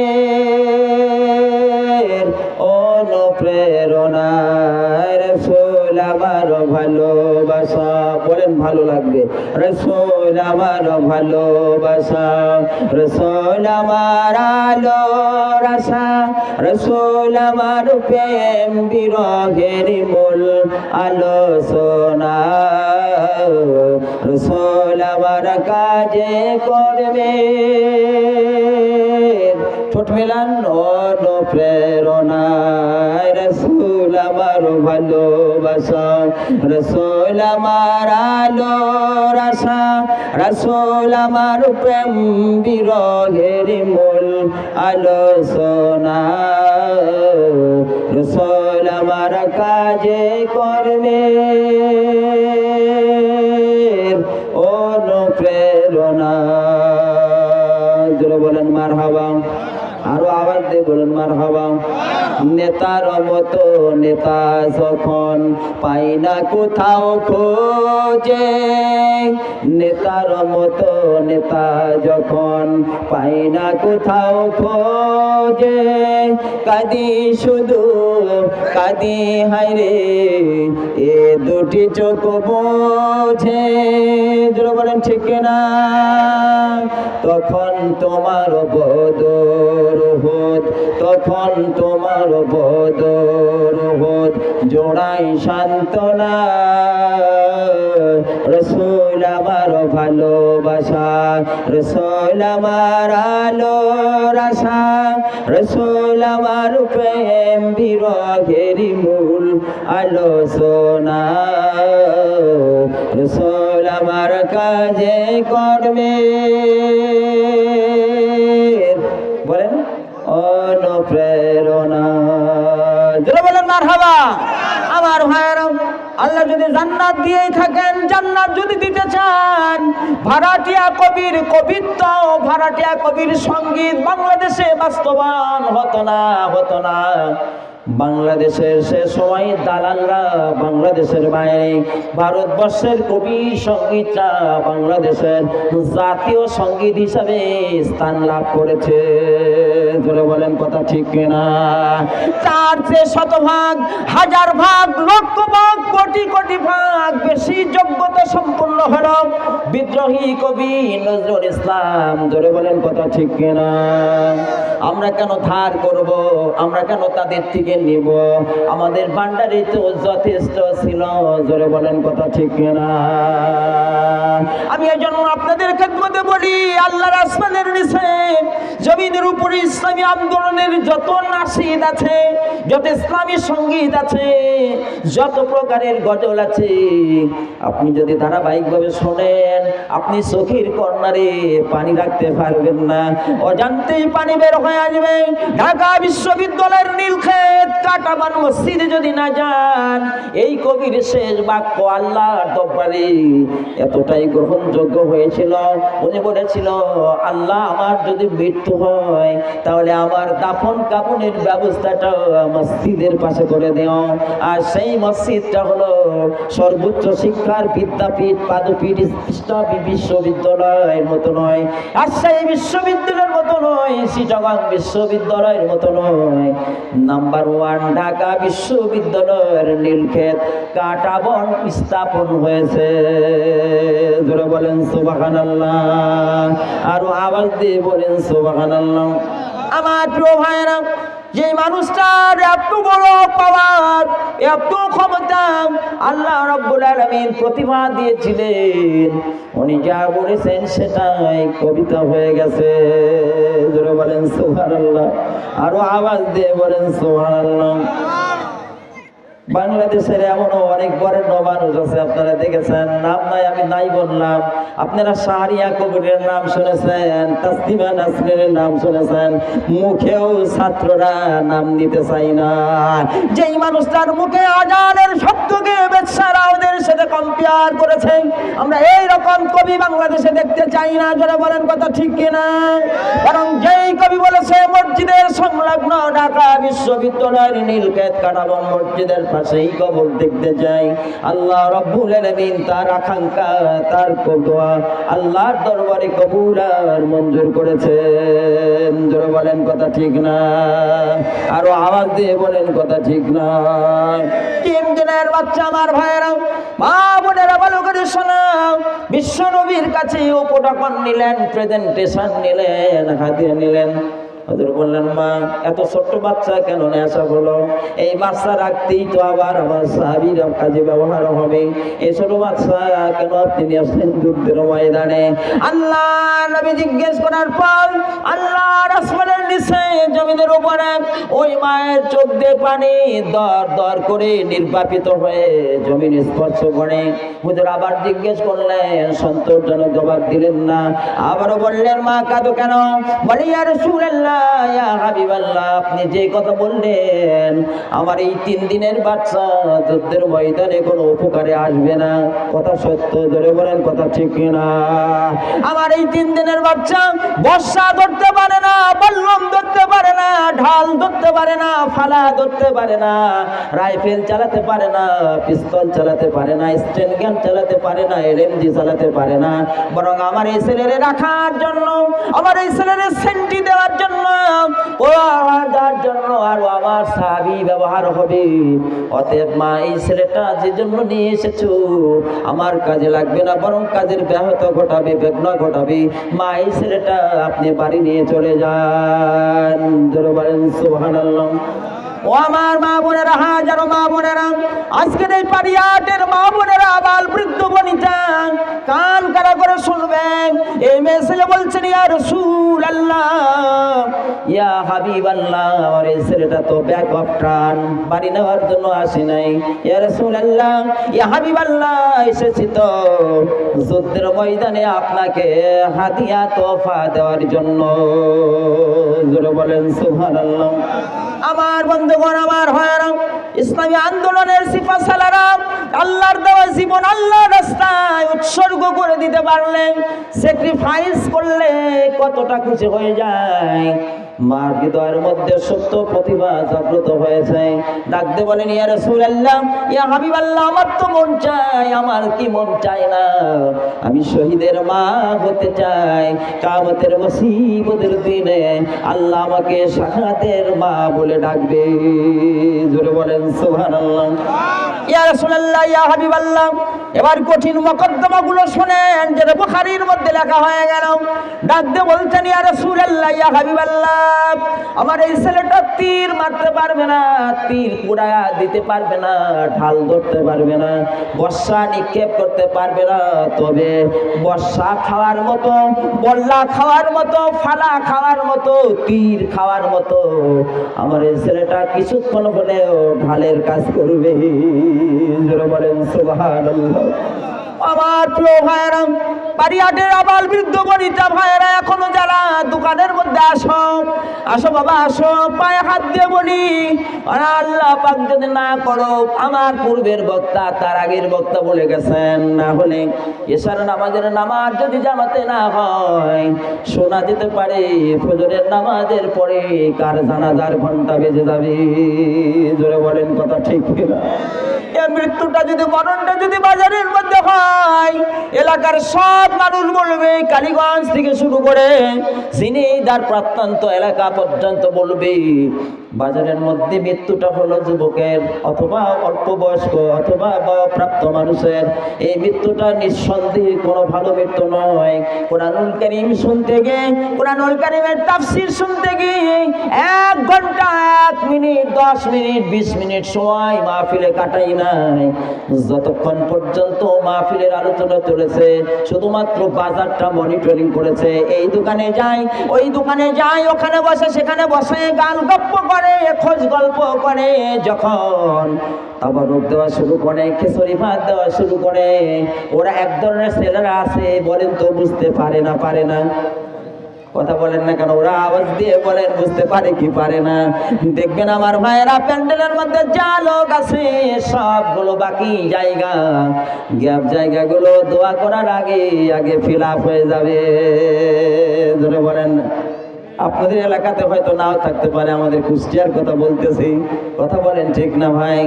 অনুপ্রেরণা, রাসূল আমার ভালোবাসা। বলেন ভালো লাগবে। রাসূল আমার ভালোবাসা, রাসূল আমার আলো রাসা, রাসূল আমার প্রেম বিরহের মূল আলোচনা, রাসূল আমার কাজে করবে ঠোঁট মেলান অনুপ্রেরণা, রাসূল আমার ভালোবাসা, রাসূল আমার আলো রাসা, রাসূল আমার প্রেম বিরহের মূল আলোচনা, রাসূল আমার কাজে করবে অনুপ্রেরণা। বলেন মারহাবা। আরো আওয়াজ দিয়ে বলেন মারহাবা। নেতার মতো নেতা যখন পাই না কোথাও খোঁজে, নেতার মতো নেতা যখন পাই না কোথাও খোঁজে, কাঁদি শুধু কাঁদি হায়রে এ দুটি চোখ বোঝে। বলেন ঠিক না? তখন তোমার বদর উহুদ, তখন তোমার বদর উহুদ জোড়াই সান্ত্বনা, রাসূল আমার ভালোবাসা, রাসূল আমার আলো রাসা, রাসূল আমার প্রেম বিরহের মূল আলোচনা, রাসূল আমার কাজে করবে বলেন অনুপ্রেরণা। যারা বলেন মারহাবা। আমার ভাইয়েরা, আল্লাহ যদি জান্নাত দিয়েই থাকেন, জান্নাত যদি দিতে চান, ভাড়াটিয়া কবির কবিত্ব, ভাড়াটিয়া কবির সঙ্গীত বাংলাদেশে বাস্তবায়ন হতো না। বাংলাদেশের সে সময় দালালরা বাংলাদেশের বাইরে ভারতবর্ষের কবি সঙ্গীতটা বাংলাদেশের জাতীয় সঙ্গীত হিসাবে স্থান লাভ করেছে। জোরে বলেন কথা ঠিক কিনা? তার চেয়ে শতভাগ, হাজার ভাগ, লক্ষ ভাগ, কোটি কোটি ভাগ বেশি যোগ্যতা সম্পন্ন হল বিদ্রোহী কবি নজরুল ইসলাম। জোরে বলেন কথা ঠিক কিনা? আমরা কেন ধার করব? আমরা কেন তাদের থেকে নিব? আমাদের ভান্ডারে তো যথেষ্ট ছিল। ছিল। জোরে বলেন কথা ঠিক কিনা? আমি এই জন্য আপনাদের খেদমতে বলি, আল্লাহর আসমানের নিচে জমিনের উপরে ইসলামী আন্দোলনের যত নাশিদ আছে, যত ইসলামী সঙ্গীত আছে, যত প্রকারের গজল আছে, আপনি যদি ধারাবাহিকভাবে শোনেন, আপনি চোখের কর্নারে পানি রাখতে পারবেন না, অজান্তেই পানি বের হয়ে আসবে। ঢাকা বিশ্ববিদ্যালয়ের নীলক্ষেত কাটাবান মসজিদে যদি না যান, এই কবির শেষ বাক্য আল্লাহর দরবারে এতটাই গ্রহণযোগ্য হয়েছিল। উনি বলেছিল, আল্লাহ আমার যদি মৃত্যু হয় তাহলে আমার দাফন কাফনের ব্যবস্থাটা মসজিদের পাশে করে দিও। আর সেই মসজিদটা হলো সর্বোচ্চ শিক্ষার বিদ্যাপীঠ, পাদপীঠ, ইসলামী বিশ্ববিদ্যালয়ের মতো নয়, রাজশাহী বিশ্ববিদ্যালয়ের মতো নয়, চিটাগাং বিশ্ববিদ্যালয়ের মতো নয়, নাম্বার 1 ঢাকা বিশ্ববিদ্যালয়ের নীলক্ষেত কাটাবন স্থাপন হয়েছে। জোরে বলেন সুবহানাল্লাহ, আরো আওয়াজ দিয়ে বলেন সুবহানাল্লাহ। আমার প্রিয় ভাইরা, যে মানুষটার এত বড় পাওয়ার, এত ক্ষমতা আল্লাহ রাব্বুল আলামিন প্রতিভা দিয়েছিলেন, উনি যা বলেছেন সেটাই কবিতা হয়ে গেছে। জোরে বলেন সুবহানাল্লাহ, আরো আওয়াজ দিয়ে বলেন সুবহানাল্লাহ। বাংলাদেশের এমনও অনেক বরেণ্য মানুষ আছে, আপনারা দেখেছেন, নাম নাই আমি নাই বললাম। আপনারা শাহরিয়া কবিরের নাম শুনেছেন, তাসলিমা নাসরিনের নাম শুনেছেন, মুখেও ছাত্ররা নাম নিতে চাই না। যেই মানুষটার মুখে আজানের শব্দকে বেচারা ওদের সাথে কম্পেয়ার করেছে, আমরা এই রকম কবি বাংলাদেশে দেখতে চাই না। যারা বলেন কথা ঠিক কিনা? কারণ যেই কবি বলেছে মসজিদের সংলগ্ন ঢাকা বিশ্ববিদ্যালয়ের নীলক্ষেত কাটাবন মসজিদের পাশেই কবর দেখতে যাই, আল্লাহ রাব্বুল আলামিন তার আকাঙ্ক্ষা, তার দোয়া আল্লাহর দরবারে কবুল আর মঞ্জুর করেছেন। জোরে বলেন কথা ঠিক না? আরো আওয়াজ দিয়ে বলেন কথা ঠিক না? তিন দিনের বাচ্চা আমার ভাইয়েরা, মা বোনেরা ভালো করে শোনাও, বিশ্ব নবীর কাছে উপঢৌকন নিলেন, প্রেজেন্টেশন নিলেন, হাদিয়া নিলেন। হুজুর বললেন, মা এত ছোট্ট বাচ্চা কেন নেশা হলো? এই বাচ্চা রাখতেই তো আবার আমার সাহাবীর কাজে ব্যবহার হবে, এই ছোট বাচ্চা কেন আপনি নিয়ে আসলেন যুদ্ধের ময়দানে? আল্লাহ নবী জিজ্ঞেস করার পর আল্লাহ আসমানের নিচে জমিনের উপরে ওই মায়ের চোখ দিয়ে পানি দর দর করে নির্বাপিত হয়ে জমিন স্পর্শ করে। হুজুর আবার জিজ্ঞেস করলেন, সন্তোষজনক জবাব দিলেন না। আবারও বললেন, মা কাঁদো কেন? বলে, ইয়া রাসূলুল্লাহ, ইয়া হাবিবাল্লাহ, আপনি যে কথা বললেন আমার এই 3 দিনের বাচ্চা যুদ্ধের ময়দানে কোনো উপকারে আসবে না, কথা সত্য। ধরে বলেন কথা ঠিক কিনা? আমার এই 3 দিনের বাচ্চা বর্ষা ধরতে পারে না, বল্লম ধরতে পারে না, ঢাল ধরতে পারে না, ফালা ধরতে পারে না, রাইফেল চালাতে পারে না, পিস্তল চালাতে পারে না, স্টেন গান চালাতে পারে না, এলএমজি চালাতে পারে না। বরং আমার এই ছেলেরে রাখার জন্য, আমার এই ছেলেরে সেন্টি দেওয়ার জন্য, ও আমার জন্য আরো আমার সাহাবী ব্যবহার হবে। অতএব মা, এই ছেলেটা যে জন্য নিয়ে এসেছো আমার কাজে লাগবে না, বরং কাজের ব্যাহত ঘটাবে, বিঘ্ন ঘটাবে। মা, এই ছেলেটা আপনি বাড়ি নিয়ে চলে যান। জোরে বলেন সুবহানাল্লাহ। ও আমার মা বোনেরা, হাজারো মা বোনেরা, আজকের এই পারিয়াটের মা বোনেরা, আবাল বৃদ্ধ বনিতা, কান কারা করে শুনবেন। এই মেয়ে বলছেন, ইয়া রাসূলুল্লাহ, ইয়া হাবিবাল্লাহ, আমার এই ছেলেটা তো ব্যাক অফ ট্রান, বাড়ি নেওয়ার জন্য আসে নাই। ইয়া রাসূলুল্লাহ, ইয়া হাবিবাল্লাহ, এসেছি তো যুদ্ধের ময়দানে আপনাকে হাদিয়া তোফা দেওয়ার জন্য। জোরে বলেন সুবহানাল্লাহ। আমার বন্ধুগণ, আমার ভাইয়েরা, ইসলামী আন্দোলনের সিপাহসালারা আল্লাহর দেওয়া জীবন আল্লাহর রাস্তায় উৎসর্গ করে দিতে পারলে, স্যাক্রিফাইস করলে কতটা খুশি হয়ে যায়। মার হৃদয়ের মধ্যে সত্য প্রতিভা জাগ্রত হয়েছে। ডাকতে বলেন, ইয়া রাসূলুল্লাহ, ইয়া হাবিবাল্লাহ, আমার তো মন চাই, আমার কি মন চায় না, আমি শহীদের মা হতে চাই। কিয়ামতের মুসিবতের দিনে আল্লাহ আমাকে শাহাদাতের মা বলে ডাকবে। জোরে বলেন সুবহানাল্লাহ। ইয়া রাসূলুল্লাহ, ইয়া হাবিবাল্লাহ, এবার কঠিন মোকদ্দমা গুলো শোনেন, যেটা বুখারীর মধ্যে লেখা হয়ে গেল। ডাক দিয়ে বলতেন, ইয়া রাসূলুল্লাহ, ইয়া হাবিবাল্লাহ, আমার এই ছেলেটা তীর মারতে পারবে না, তীর কুড়ায়া দিতে পারবে না, ঢাল ধরতে পারবে না, বর্ষা নিক্ষেপ করতে পারবে না, তবে বর্ষা খাওয়ার মতো, বল্লা খাওয়ার মতো, ফালা খাওয়ার মতো, তীর খাওয়ার মতো আমার এই ছেলেটা কিছুক্ষণ হলেও ঢালের কাজ করবে। জোরে বলেন সুবহানাল্লাহ। আমার প্রিয় ভাইয়েরা, বাড়িয়াটের আবাল বৃদ্ধ বনিতা ভাইয়েরা, এখনো যারা দোকানের মধ্যে আসো, আসো বাবা আসো, পায়ে হাত দিয়ে বলি, আল্লাহ পাক যদি না করো, আমার পূর্বের বক্তা তার আগের বক্তা বলে গেছেন, না হলে এশার নামাজের নামাজ যদি জামাতে না হয়, শোনা যেতে পারে ফজরের নামাজের পরে কার জানাজার ঘন্টা বেজে যাবে। জোরে বলেন কথা ঠিক কিনা? এই মৃত্যুটা যদি, মরণটা যদি বাজারের মধ্যে হয়, এলাকার সব মানুষ বলবে, কালীগঞ্জ থেকে শুরু করে ঝিনাইদহ প্রত্যন্ত এলাকা পর্যন্ত বলবে, বাজারের মধ্যে মৃত্যুটা হলো যুবকের অথবা অল্প বয়স্ক অথবা বয়ঃপ্রাপ্ত মানুষের। এই মৃত্যুটা নিঃসন্দেহে কোনো ভালো মৃত্যু নয়। কোরআনুল কারীম শুনতে গিয়ে, কোরআনুল কারীমের তাফসীর শুনতে গিয়ে 1 ঘন্টা 1 মিনিট 10 মিনিট 20 মিনিট সময় মাহফিলে কাটাই নাই, যতক্ষণ পর্যন্ত মাহফিলের আলোচনা চলেছে শুধুমাত্র বাজারটা মনিটরিং করেছে। এই দোকানে যাই, ওই দোকানে যাই, ওখানে বসে সেখানে বসে গাল গপ্প করে, খোঁজ গল্প করে, যখন তাবারুক দেওয়া শুরু করে, খিচুড়ি ভাত দেওয়া শুরু করে, ওরা এক ধরনের ছেলেরা আছে, বলেন তো বুঝতে পারে না? পারে না? কথা বলেন না কেন? ওরা আওয়াজ দিয়ে বলেন বুঝতে পারে কি পারে না? দেখবেন আমার ভাইয়েরা, প্যান্ডেলের মধ্যে যা লোক আছে সবগুলো বাকি জায়গা, গ্যাপ জায়গাগুলো দোয়া করার আগে আগে ফিল আপ হয়ে যাবে। ধরে বলেন না? আপনাদের এলাকাতে হয়তো নাও থাকতে পারে, আমাদের কুষ্টিয়ার কথা বলতেছি। কথা বলেন ঠিক না ভাই?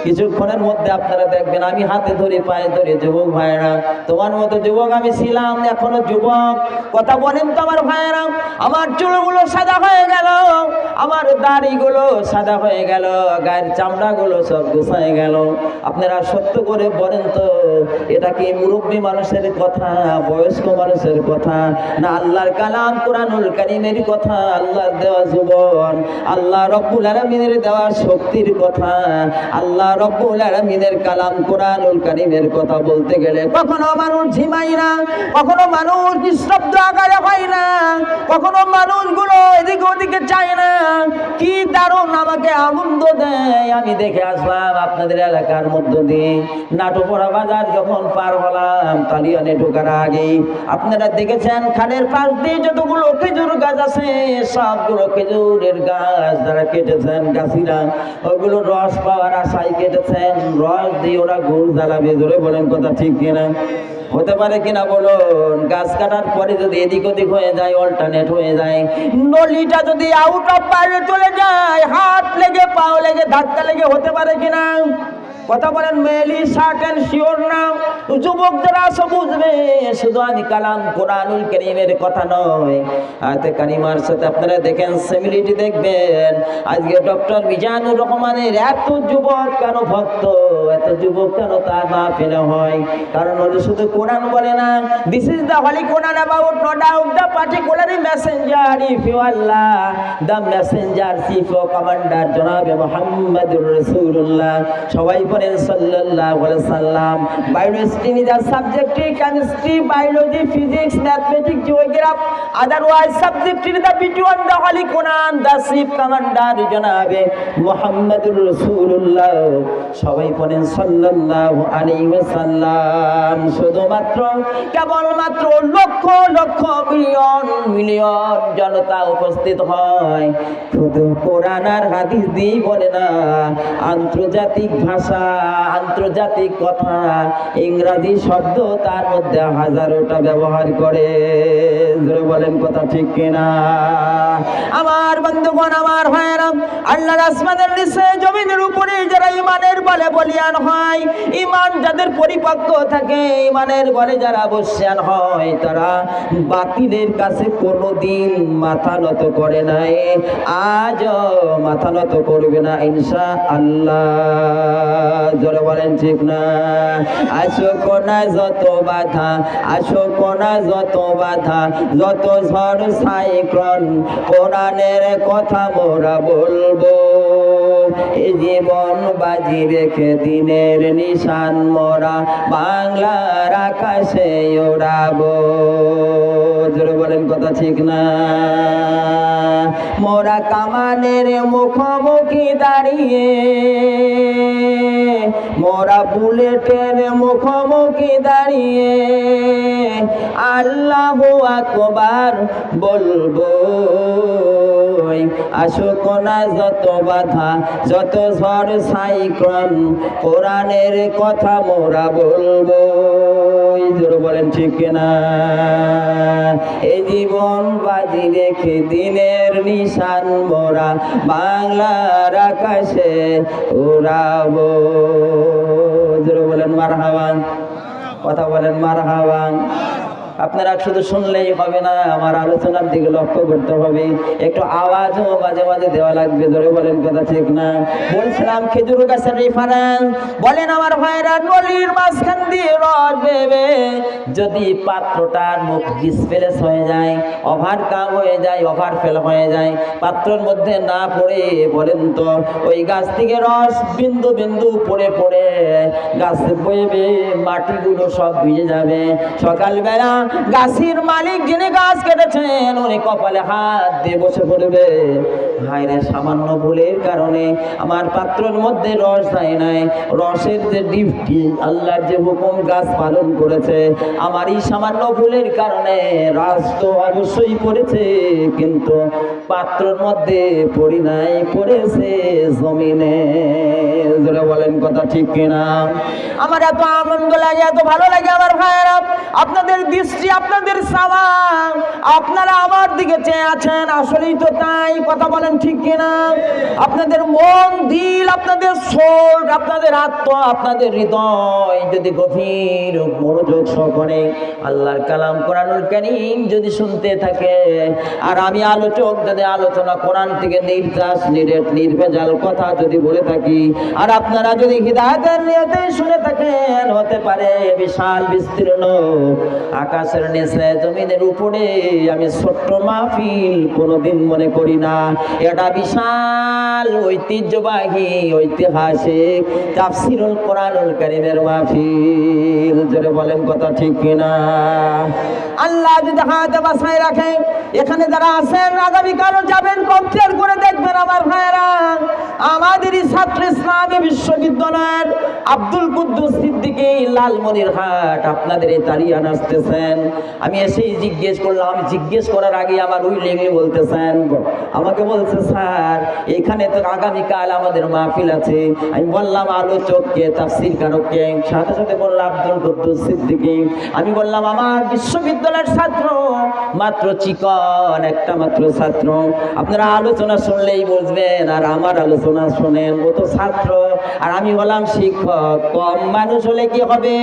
কিছুক্ষণের মধ্যে আপনারা দেখবেন, আমি হাতে ধরে পায়ে ধরে, যুবক ভাইয়েরা, তোমার মতো যুবক আমি ছিলাম, এখনো যুবক। কথা বলেন তো আমার ভাইয়েরা, আমার চুলগুলো সাদা হয়ে গেল, আমার দাড়িগুলো সাদা হয়ে গেল, গায়ের চামড়াগুলো সব গোছায় গেল। আপনারা সত্য করে বলেন তো, এটা কি মুরব্বী মানুষের কথা, বয়স্ক মানুষের কথা, না আল্লাহর কালাম কোরআনুল কারীমের কথা, আল্লাহর দেওয়া জীবন, আল্লাহ রব্বুল আলামিনের দেওয়া শক্তির কথা, আল্লাহ রব্বুল আলামিনের কালাম কোরআনুল কারীমের কথা বলতে গেলে কখনো মানুষ ঝিমাই না, কখনো মানুষ নিঃশব্দ আকারে হয় না, কখনো মানুষগুলো এদিকে ওদিকে চায় না। কি দারুণ আমাকে আনন্দ দেয়। আমি দেখে আসলাম আপনাদের এলাকার মধ্য দিয়ে নাটোপড়া বাজার যখন পার হলাম, কালিয়ানে ঢোকার আগে আপনারা দেখেছেন খালের পাশ দিয়ে যতগুলো খেজুর গাছ আছে, সবগুলো খেজুরের গাছ যারা কেটেছেন গাছিরা, ওগুলো রস পাওয়ার আশায় কেটেছেন, রস দিয়ে ওরা গুড় জ্বালাবে। জোরে বলেন কথা ঠিক কিনা? হতে পারে কিনা বলুন? গাছ কাটার পরে যদি এদিক ওদিক হয়ে যায়, অল্টারনেট হয়ে যায়, নলিটা যদি আউট অফ বাইরে চলে যায়, হাত লেগে পাও লেগে ধাক্কা লেগে, হতে পারে কিনা? কথা বলেন? মেলি সার্টেন শিওর না। যুবক যারা আছে বুঝবে, শুধু আমি কালাম কোরআনুল কারীমের কথা নয়, আয়াতে কারিমার সাথে আপনারা দেখেন সিমিলিটি দেখবেন। আজকে ডক্টর মিজানুর রহমানের এত যুবক কেন ভক্ত, এত যুবক কেন তার মাহফিলে হয়? কারণ ওরা শুধু কোরআন বলে না, this is the holy Quran about no doubt the particularly messenger if you Allah the messenger chief of commander জনাবে মুহাম্মদুর রাসূলুল্লাহ। সবাই বলেন সাল্লাল্লাহু আলাইহি সাল্লাম। Biology is the subject, chemistry, biology, physics, mathematics, geography, otherwise subject is the between the holy Quran the chief commander জনাবে মুহাম্মদুর রাসূলুল্লাহ। সবাই বলেন সাল্লাল্লাহু আলাইহি ওয়াসাল্লাম। শুধুমাত্র কেবলমাত্র লক্ষ লক্ষ মিলিয়ন মিলিয়ন জনতা উপস্থিত হয়, শুধু কোরআন আর হাদিস দিয়ে বলে না, আন্তর্জাতিক ভাষা, আন্তর্জাতিক কথা, ইংরেজি শব্দ তার মধ্যে হাজারোটা ব্যবহার করে। বলেন কথা ঠিক কিনা? আমার বন্ধুগণ, আমার ভাইয়েরা, আল্লাহর আসমানের নিচে জমিনের উপরে যারা ইমানের বলে বলিয়ান হয়, ইমান যাদের পরিপক্ক থাকে, ইমানের বলে যারা বসিয়ান হয়, তারা বাতিলের কাছে কোনোদিন মাথা নত করে নাই, আজ মাথা নত করবে না ইনশাআল্লাহ। জোরে বলেন ঠিক না? আসুক আসুক না যত বাধা, আসুক না যত বাধা, যত ঝড় সাইক্লোন, কোরআনের কথা মোরা বলবো। এ জীবন বাজি রেখে দিনের নিশান মোরা বাংলার আকাশে ওড়াবো। জোরে বলেন কথা ঠিক না? মোরা কামানের মুখোমুখি দাঁড়িয়ে, মোরা বুলেটের মুখোমুখি দাঁড়িয়ে আল্লাহু আকবার বলবো। আসুক না যত বাধা, যত ঝড় সাইক্লোন, কোরআনের কথা মোরা বলবো। জোরে বলেন ঠিক না? এই জীবন বাজি রেখে দিনের নিশান মোরা বাংলার আকাশে উড়াবো। জোরে বলেন মারহাবা, কথা বলেন মারহাবা। আপনারা শুধু শুনলেই হবে না, আমার আলোচনার দিকে লক্ষ্য করতে হবে, একটু আওয়াজও মাঝে মাঝে দেওয়া লাগবে। ধরে বলেন কথা ঠিক না? বলছিলাম খেজুর গাছের রেফারেন্স। বলেন আমার ভাইরা, নলির মাঝখান দিয়ে রস বেবে যদি পাত্রটার মুখ ডিসপ্লেস হয়ে যায়, ওভার কাম হয়ে যায়, ওভার ফেল হয়ে যায়, পাত্রের মধ্যে না পড়ে, বলেন তো ওই গাছ থেকে রস বিন্দু বিন্দু পড়ে পড়ে গাছ বইবে, মাটিগুলো সব ভিজে যাবে। সকালবেলা গাছের মালিক যিনি গাছ কেটেছেন উনি কপালে হাত দিয়ে বসে পড়বে, হায়রে সামান্য ভুলের কারণে আমার পাত্রের মধ্যে রস যায় নাই। রসের যে ডিউটি, আল্লাহর যে হুকুম গাছ পালন করেছে, আমার এই সামান্য ভুলের কারণে রস তো অবশ্যই পড়েছে, কিন্তু পাত্রের মধ্যে পড়ি নাই, পড়েছে জমিনে। জোরে বলেন কথা ঠিক কিনা? আমার এত আনন্দ লাগে, এত ভালো লাগে আমার ভাইয়েরা, আপনাদের দৃষ্টি, আপনাদের চাওয়া, আপনারা আমার দিকে চেয়ে আছেন, আসলেই তো তাই। কথা বলেন ঠিক কিনা? আপনাদের মন, দিল, আপনাদের সোল, আপনাদের আত্মা, আপনাদের হৃদয় যদি গভীর মনোযোগ সহকারে আল্লাহর কালাম কোরআনুল কারীম যদি শুনতে থাকে, আর আমি আলোচক যদি আলোচনা কোরআন থেকে নির্যাস নির্ভেজাল কথা যদি বলে থাকি, আর আপনারা যদি হিদায়াতের নিয়তে শুনে থাকেন, হতে পারে বিশাল বিস্তীর্ণ আকাশের নিচে জমিনের উপরে আমি ছোট্ট মাহফিল কোনোদিন মনে করি না। এটা বিশাল ঐতিহ্যবাহী ঐতিহাসিক তাফসীরুল কোরআনুল কারীমের মাহফিল। জোরে বলেন কথা ঠিক কিনা? আল্লাহ যদি হাতে বাঁচায় রাখে, এখানে যারা আছেন আগামীকালও যাবেন, কম্পেয়ার করে দেখবেন আমার ভাইয়েরা। আমাদেরই ছাত্র ইসলামী বিশ্ববিদ্যালয়ের আব্দুল কুদ্দুস সিদ্দিকী লালমনিরহাট আপনাদের এই তারিয়ান আসতেছেন। আমি এসেই জিজ্ঞেস করলাম, আমি জিজ্ঞেস করার আগে আমার ওই লেগে বলতেছেন, আমাকে বলছে স্যার এখানে তো আগামীকাল আমাদের মাহফিল আছে। আমি বললাম আলোচককে, তাফসীর কারককে? সাথে সাথে বললাম আব্দুল কুদ্দুস সিদ্দিকী। আমি বললাম আমার বিশ্ববিদ্যালয়ের ছাত্র, মাত্র চিকন একটা মাত্র ছাত্র, আপনারা আলোচনা শুনলেই বুঝবেন, আর আমার আলোচনা শোনেন, ও তো ছাত্র আর আমি হলাম শিক্ষক। কম মানুষ হলে কি হবে?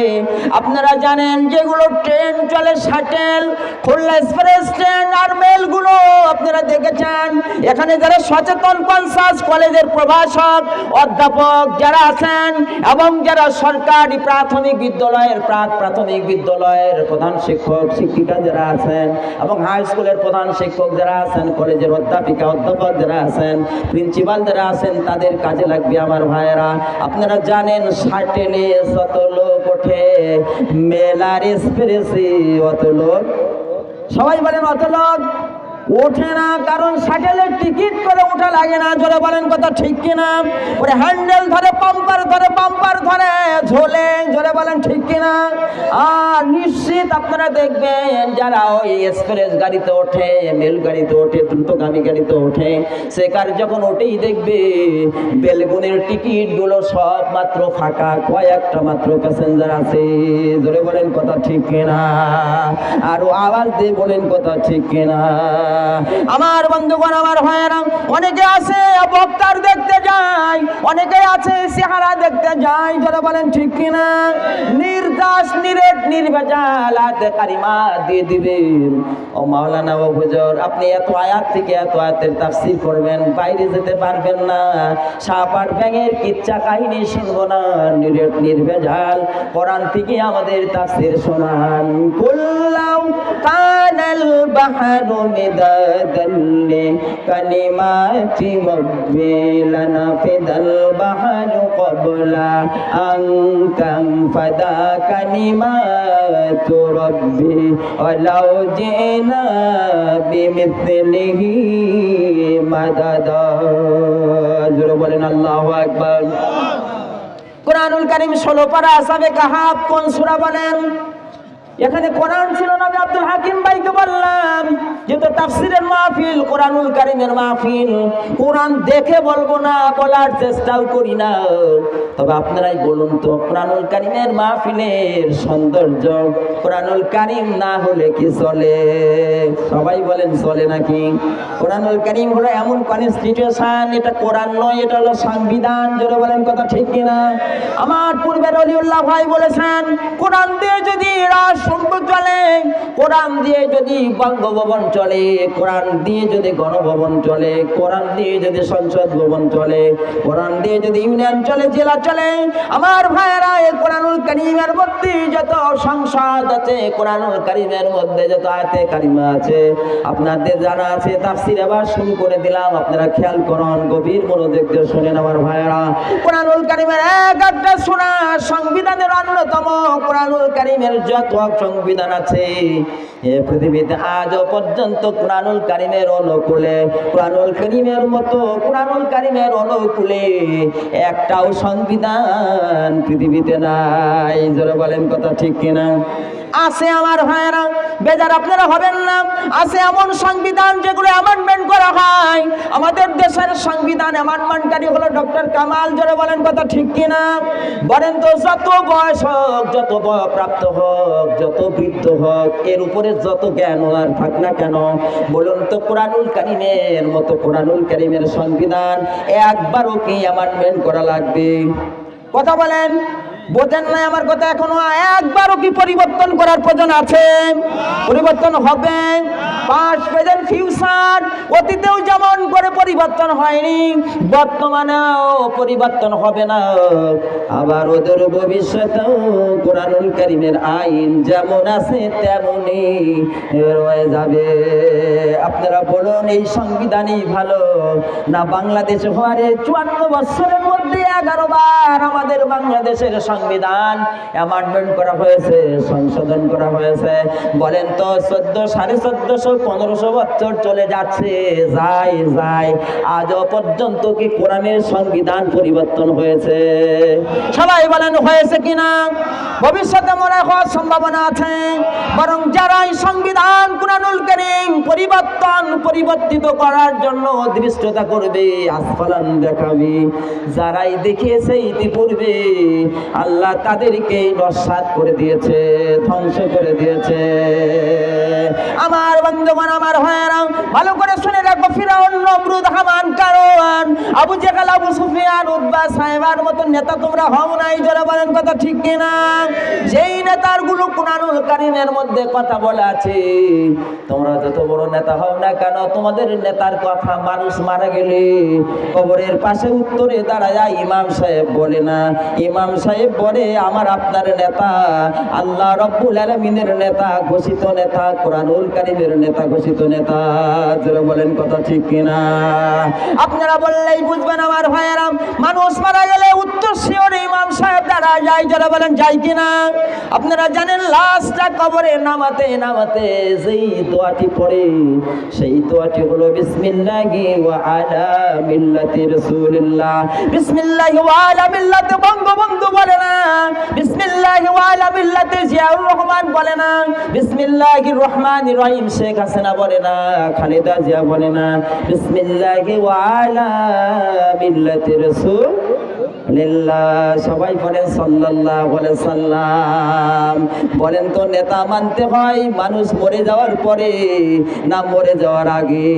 আপনারা জানেন যেগুলো ট্রেন চলে, শাটেল, খুলনা এক্সপ্রেস ট্রেন আর মেলগুলো আপনারা দেখেছেন, এখানে যারা সচেতন কনসাস কলেজের প্রভাষক অধ্যাপক যারা আছেন, এবং যারা সরকারি প্রাথমিক বিদ্যালয়ের প্রাথমিক বিদ্যালয়ের প্রধান শিক্ষক শিক্ষিকা যারা আছেন, এবং হাই স্কুলের প্রধান শিক্ষক যারা আছেন, কলেজের অধ্যাপিকা অধ্যাপক যারা আছেন, প্রিন্সিপাল যারা আছেন, তাদের কাজে লাগবে আমার ভাইয়েরা। আপনারা জানেন শাটেলে যত লোক ওঠে, মেলার এক্সপ্রেসে অত লোক, সবাই বলেন অত লোক ওঠে না, কারণ শাটেলের টিকিট করে ওঠা লাগে না। জোরে বলেন কথা ঠিক কিনা? ওরে হ্যান্ডেল ধরে, পাম্পার ধরে, পাম্পার ধরে ঝোলে। জোরে বলেন ঠিক কিনা? আর নিশ্চিত আপনারা দেখবেন যারা ওই এক্সপ্রেস গাড়িতে ওঠে, মেল গাড়িতে ওঠে, দ্রুতগামী গাড়িতে ওঠে, সে কার যখন ওঠেই দেখবে বেলগুনের টিকিটগুলো সব মাত্র ফাঁকা, কয়েকটা মাত্র প্যাসেঞ্জার আছে। জোরে বলেন কথা ঠিক কিনা? আরো আওয়াজ দিয়ে বলেন কথা ঠিক কিনা? আমার বন্ধুগণ, আমার ভাইয়েরা, অনেকে আছে বক্তার দেখতে যায়, অনেকে আছে চেহারা দেখতে যায়। যারা বলেন ঠিক কিনা? নির্যাস নির্ভেজাল আয়াতে কারিমা দিয়ে দিবেন। ও মাওলানা ও হুজুর, আপনি এত আয়াত থেকে এত আয়াতের তাফসীর করবেন, বাইরে যেতে পারবেন না, সাপ আর ব্যাঙের কিচ্ছা কাহিনী শুনবো না, নির্ভেজাল কোরআন থেকে আমাদের তাফসীর শোনান। কুল্লাউ কানাল বাহরু মিদাদান লিকালিমাতি রাব্বি লানাফিদাল বাহরু ক্বাবলা আন তানফাদা কালিমাতু রাব্বি ওয়ালাউ জিনা বিমিথলিহি মাদাদা। জোরে বলেন আল্লাহু আকবার। কোরআনুল কারীম 16 পারা আসাবে কাহাফ কোন সূরা বলেন? এখানে কোরআন ছিল না, আমি আব্দুল হাকিম ভাইকে বললাম যেহেতু তাফসীরের মাহফিল, কোরআনুল কারীমের মাহফিল, কোরআন দেখে বলবো না, বলার চেষ্টাও করি না, তবে আপনারাই বলুন তো কোরআনুল কারীমের মাহফিলের সৌন্দর্য কোরআনুল কারীম না হলে কি চলে? সবাই বলেন চলে নাকি? কোরআনুল কারীম হলো এমন কনস্টিটিউশন, এটা কোরআন নয়, এটা হলো সংবিধান। জোরে বলেন কথা ঠিক কিনা? আমার পূর্বের ওলিউল্লাহ ভাই বলেছেন কোরআন দিয়ে যদি সম্পদ চলে, কোরআন দিয়ে যদি বঙ্গভবন চলে, কোরআন দিয়ে যদি গণভবন চলে, কোরআন দিয়ে যদি সংসদ ভবন চলে, কোরআন দিয়ে যদি ইউনিয়ন চলে, জেলা চলে, আমার ভাইয়েরা এই কোরআনুল কারীমের মধ্যে যত সংসদ আছে, কোরআনুল কারীমের মধ্যে যত আয়াতে কারিমা আছে, আপনাদের জানা আছে। তাফসীর এবার শুরু করে দিলাম, আপনারা খেয়াল করুন, গভীর মনোযোগ দিয়ে শুনেন আমার ভাইয়েরা। কোরআনুল কারীমের এক একটা সূরা সংবিধানের অন্যতম। কোরআনুল কারীমের যত সংবিধান আছে এ পৃথিবীতে আজও পর্যন্ত কোরআনুল কারীমের অনুকূলে, কোরআনুল কারীমের মতো কোরআনুল কারীমের অনুকূলে একটাও সংবিধান পৃথিবীতে নাই। জোরে বলেন কথা ঠিক কিনা? আছে আমার ভাইয়েরা, বেজার আপনারা হবেন না। আছে এমন সংবিধান যেগুলো অ্যামেন্ডমেন্ট করা হয়। আমাদের দেশের সংবিধান অ্যামেন্ডমেন্টকারী হলো ডক্টর কামাল। জোরে বলেন কথা ঠিক কিনা? বলেন তো, যত বয়স হোক, যত বয়প্রাপ্ত হোক, যত বৃদ্ধ হোক, এর উপরে যত জ্ঞান আর থাক না কেন, বলুন তো কোরআনুল কারীমের মতো কোরআনুল কারীমের সংবিধান একবারও কি অ্যামেন্ডমেন্ট করা লাগবে? কথা বলেন, বোঝেন না আমার কথা? এখনো একবারও কি পরিবর্তন করার প্রয়োজন আছে? পরিবর্তন হবে, পাস্ট প্রেজেন্ট ফিউচার। অতীতেও যেমন করে পরিবর্তন হয়নি, বর্তমানেও পরিবর্তন হবে না, আবার ওদের ভবিষ্যতেও কোরআনুল কারীমের আইন যেমন আছে তেমনই রয়ে যাবে। আপনারা বলুন, এই সংবিধানই ভালো না বাংলাদেশ হওয়ার 54 বছরের মধ্যে 11 বার আমাদের বাংলাদেশের সংবিধান অ্যামেন্ডমেন্ট করা হয়েছে, সংশোধন করা হয়েছে? বলেন তো, 1400, 1450, 1500 বছর চলে যাচ্ছে, যায়, আজও পর্যন্ত কি কোরআনের সংবিধান পরিবর্তন হয়েছে? সবাই বলেন হয়েছে কিনা? ভবিষ্যতে মনে হওয়ার সম্ভাবনা আছে। বরং যারা এই সংবিধান কোরআনুল কারীম পরিবর্তিত করার জন্য দৃষ্টতা করবে, আসফালান দেখাবে, যারাই দেখিয়েছে ইতিপূর্বে, আল্লাহ তাদেরকে নস্যাৎ করে দিয়েছে, ধ্বংস করে দিয়েছে। আমার বন্ধুগণ, আমার ভাইয়েরা, ভালো করে শুনে রাখবো। ফিরাউন, নমরুদ, হামান, কারণ, আবু জেহেল, আবু সুফিয়ান, উতবা, সাইবার মতো নেতা তোমরা হও নাই। জোরে বলেন কথা ঠিক কিনা? যেই নেতার গুলো কোরআনুল কারীমের মধ্যে কথা বলা আছে, তোমরা যত বড় নেতা হও না কেন, তোমাদের নেতার কথা মানুষ মারা গেলে কবরের পাশে উত্তরে দাঁড়ায় ইমাম সাহেব বলে না, ইমাম সাহেব বলে আমার আপনার নেতা, আল্লাহ রাব্বুল আলামিনের নেতা, ঘোষিত নেতা, কোরআনুল কারীমের নেতা, ঘোষিত নেতা। যারা বলেন কথা ঠিক কিনা? আপনারা বললেই বুঝবেন আমার ভাইয়েরা। মানুষ মারা গেলে উত্তর শিওরে ইমাম সাহেব দাঁড়া যায়। যারা বলেন যায় কিনা? আপনারা জানেন লাশটা কবরে নামাতে যেই দোয়াটি পড়ে, সেই দোয়াটি হলো বিসমিল্লাহি ওয়া আলা মিল্লাতি রাসূলিল্লাহ। বিসমিল্লাহি ওয়া আলা মিল্লাতি বঙ্গবন্ধু বলে না, বিসমিল্লাহি ওয়া আলা মিল্লাতি জিয়াউর রহমান বলে না, বিসমিল্লাহির রহমানির রহিম শেখ হাসিনা বলে না, খালেদা জিয়া বলে না, বিসমিল্লাহি ওয়া আলা মিল্লাতি রাসূল। লিল্লাহ, সবাই বলেন সাল্লাল্লাহু আলাইহি সাল্লাম। বলেন তো নেতা মানতে হয় মানুষ মরে যাওয়ার পরে না মরে যাওয়ার আগে?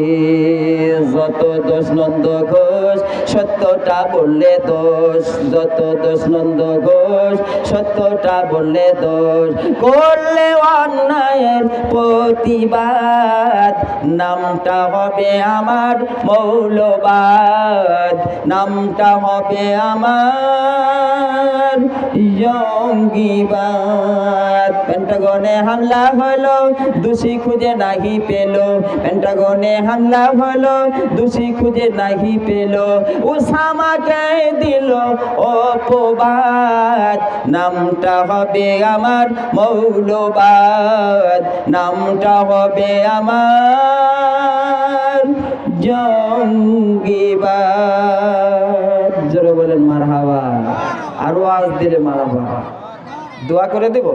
যত দোষ নন্দ ঘোষ সত্যটা বললে দোষ, যত দোষ নন্দ ঘোষ সত্যটা বললে দোষ, করলে অন্যায়ের প্রতিবাদ নামটা হবে আমার মৌলবাদ, নামটা হবে আমার জঙ্গিবাদ। পেন্টাগনে হামলা হলো দোষী খুঁজে নাহি পেল, পেন্টাগনে হামলা হলো দোষী খুঁজে নাহি পেল, ওসামাকে দিল অপবাদ, নামটা হবে আমার মৌলবাদ, নামটা হবে আমার জঙ্গিবাদ। জোরে বলেন মারহাবা, আরো আওয়াজ দিলে মারহাবা। দোয়া করে দেব,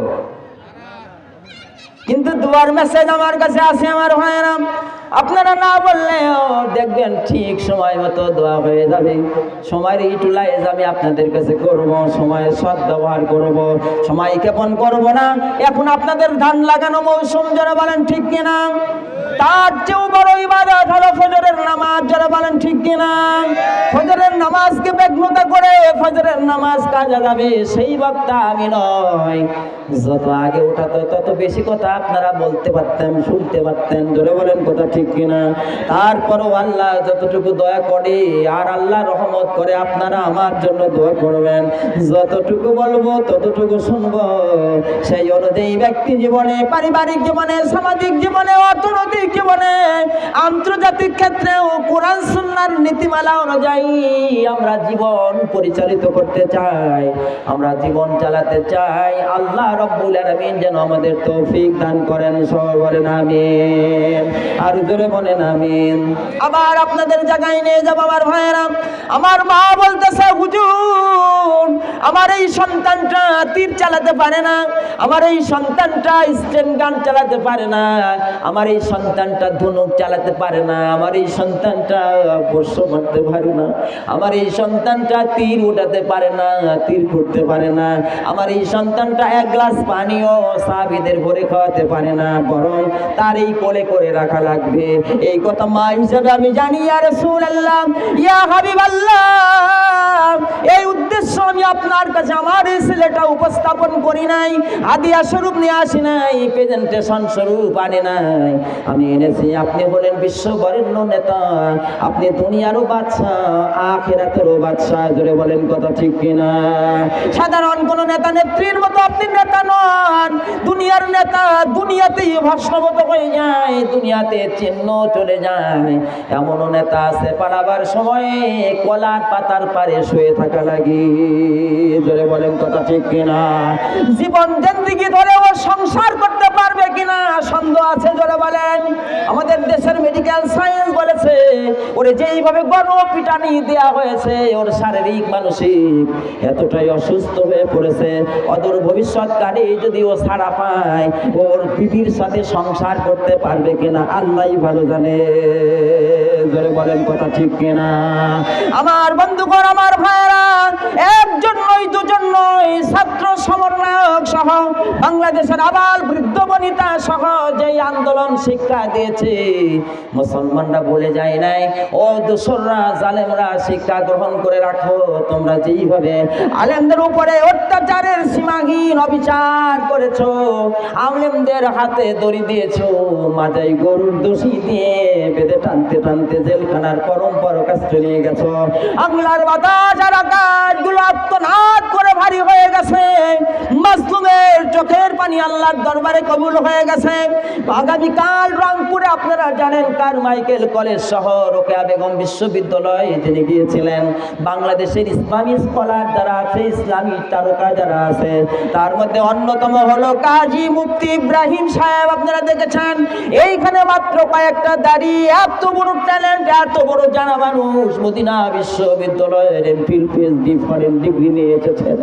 কিন্তু দোয়ার মেসেজ আমার কাছে আছে আমার ভাইয়েরা। আপনারা না বললেও দেখবেন ঠিক সময় মতো দোয়া হয়ে যাবে। সময়ের ইউটিলাইজ আমি আপনাদের কাছে করব, সময়ের সৎ ব্যবহার করব, সময় ক্ষেপণ করব না। এখন আপনাদের ধান লাগানো মৌসুম, যারা বলেন ঠিক কিনা? তার চেয়েও বড় ইবাদত হলো ফজরের নামাজ, যারা বলেন ঠিক কিনা? ফজরের নামাজকে বেগমতা করে ফজরের নামাজ কাজে যাবে সেই বক্তা আমি নয়। যত আগে ওঠাতো তত বেশি কথা আপনারা বলতে পারতেন, শুনতে পারতেন। জোরে বলেন কথা ঠিক কিনা? তারপরও আল্লাহ যতটুকু দয়া করে আর আল্লাহ রহমত করে আপনারা আমার জন্য দোয়া করবেন। যতটুকু বলবো ততটুকু শুনবো, সেই অনুযায়ী ব্যক্তি জীবনে, পারিবারিক জীবনে, সামাজিক জীবনে, অর্থনৈতিক জীবনে, আন্তর্জাতিক ক্ষেত্রেও কোরআন সুন্নাহর নীতিমালা অনুযায়ী আমরা জীবন পরিচালিত করতে চাই, আমরা জীবন চালাতে চাই। আল্লাহ রব্বুল আলামিন যেন আমাদের তৌফিক দান করেন। সবাই বলেন আমিন, আর জোরে বলেন আমিন। আবার আপনাদের জায়গায় নিয়ে যাব আমার ভাইয়েরা। আমার মা বলতেছে, হুজুর আমার এই সন্তানটা তীর চালাতে পারে না, আমার এই সন্তানটা স্টেন গান চালাতে পারে না, আমার এই সন্তানটা ধনুক চালাতে পারে না, আমার এই সন্তানটা বর্ষ মারতে পারে না, আমার এই সন্তানটা তীর উঠাতে পারে না, তীর করতে পারে না, আমার এই সন্তানটা এক গ্লাস পানিও সাহাবীদের ভরে খাওয়াতে পারে না, বরং তার এই কোলে করে রাখা লাগবে। এই কথা মা হিসেবে আমি জানি। ইয়া রাসূলুল্লাহ, ইয়া হাবিবাল্লাহ, এই উদ্দেশ্য আমি আপনার কাছে আমার এই ছেলেটা উপস্থাপন করি নাই, হাদিয়া স্বরূপ নিয়ে আসি নাই, প্রেজেন্টেশন স্বরূপ আনি নাই, আমি এনেছি। আপনি হলেন বিশ্ব বরেণ্য নেতা, আপনি দুনিয়ারও বাদশা, আখিরাতেরও বাদশা। জোরে বলেন কথা ঠিক কিনা? সাধারণ কোন নেতা নেত্রীর মতো আপনি নেতা নন। দুনিয়ার নেতা দুনিয়াতেই ভস্মগত হয়ে যায়, দুনিয়াতে চিহ্ন চলে যায়। এমন নেতা আছে পালাবার সময়ে কলার পাতার পারে শুয়ে থাকা লাগি। জোরে বলেন কথা ঠিক কিনা? জীবন জিন্দেগি ধরে ও সংসার করতে পারবে কিনা সন্দেহ আছে। জোরে বলেন। আমাদের দেশের মেডিকেল সায়েন্স বলেছে ওরে যেইভাবে গণপিটানি দেওয়া হয়েছে, ওর শারীরিক মানসিক এতটাই অসুস্থ হয়ে পড়েছে, অদূর ভবিষ্যৎকালে যদি ও ছাড়া পায় ওর বিবির সাথে সংসার করতে পারবে কিনা আল্লাহই ভালো জানে। জোরে বলেন কথা ঠিক কিনা? আমার বন্ধুগণ, আমার ভাইয়েরা, একজন নয়, দুজন নয়, ছাত্র সমন্বয়ক সহ বাংলাদেশের আবাল বৃদ্ধ বনিতা সহ যেই আন্দোলন শিক্ষা দিয়েছে, মুসলমানরা বলে যায় নাই। ও দোসররা, জালেমরা, শিক্ষা গ্রহণ করে রাখো। তোমরা যেইভাবে আলেমদের উপরে অত্যাচারের সীমাহীন অবিচার করেছো, আলেমদের হাতে দড়ি দিয়েছো, মাজাই গরুর দোষী দিয়ে বেঁধে টানতে টানতে জেলখানার পরম্পরা কাছে নিয়ে গেছো। বাংলার বাতাস আর আকাশগুলো আত্মনাদ করে ভারী হয়ে গেছে। মাসলুমের চোখের পানি আল্লাহর দরবারে কবুল হয়ে গেছে। আগামীকাল রংপুরে আপনারা জানেন কারমাইকেল কলেজ সহ রোকেয়া বেগম বিশ্ববিদ্যালয়ে যিনি গিয়েছিলেন, বাংলাদেশের ইসলামী স্কলার যারা আছে, ইসলামী তারকা যারা আছে, তার মধ্যে অন্যতম হলো কাজী মুফতি ইব্রাহিম সাহেব। আপনারা দেখেছেন এইখানে মাত্র কয়েকটা দাড়ি, এত বড় ট্যালেন্ট, এত বড় জানা মানুষ, মদিনা বিশ্ববিদ্যালয়ের এমফিল পিএইচডি ফরেন ডিগ্রি নিয়ে এসেছেন,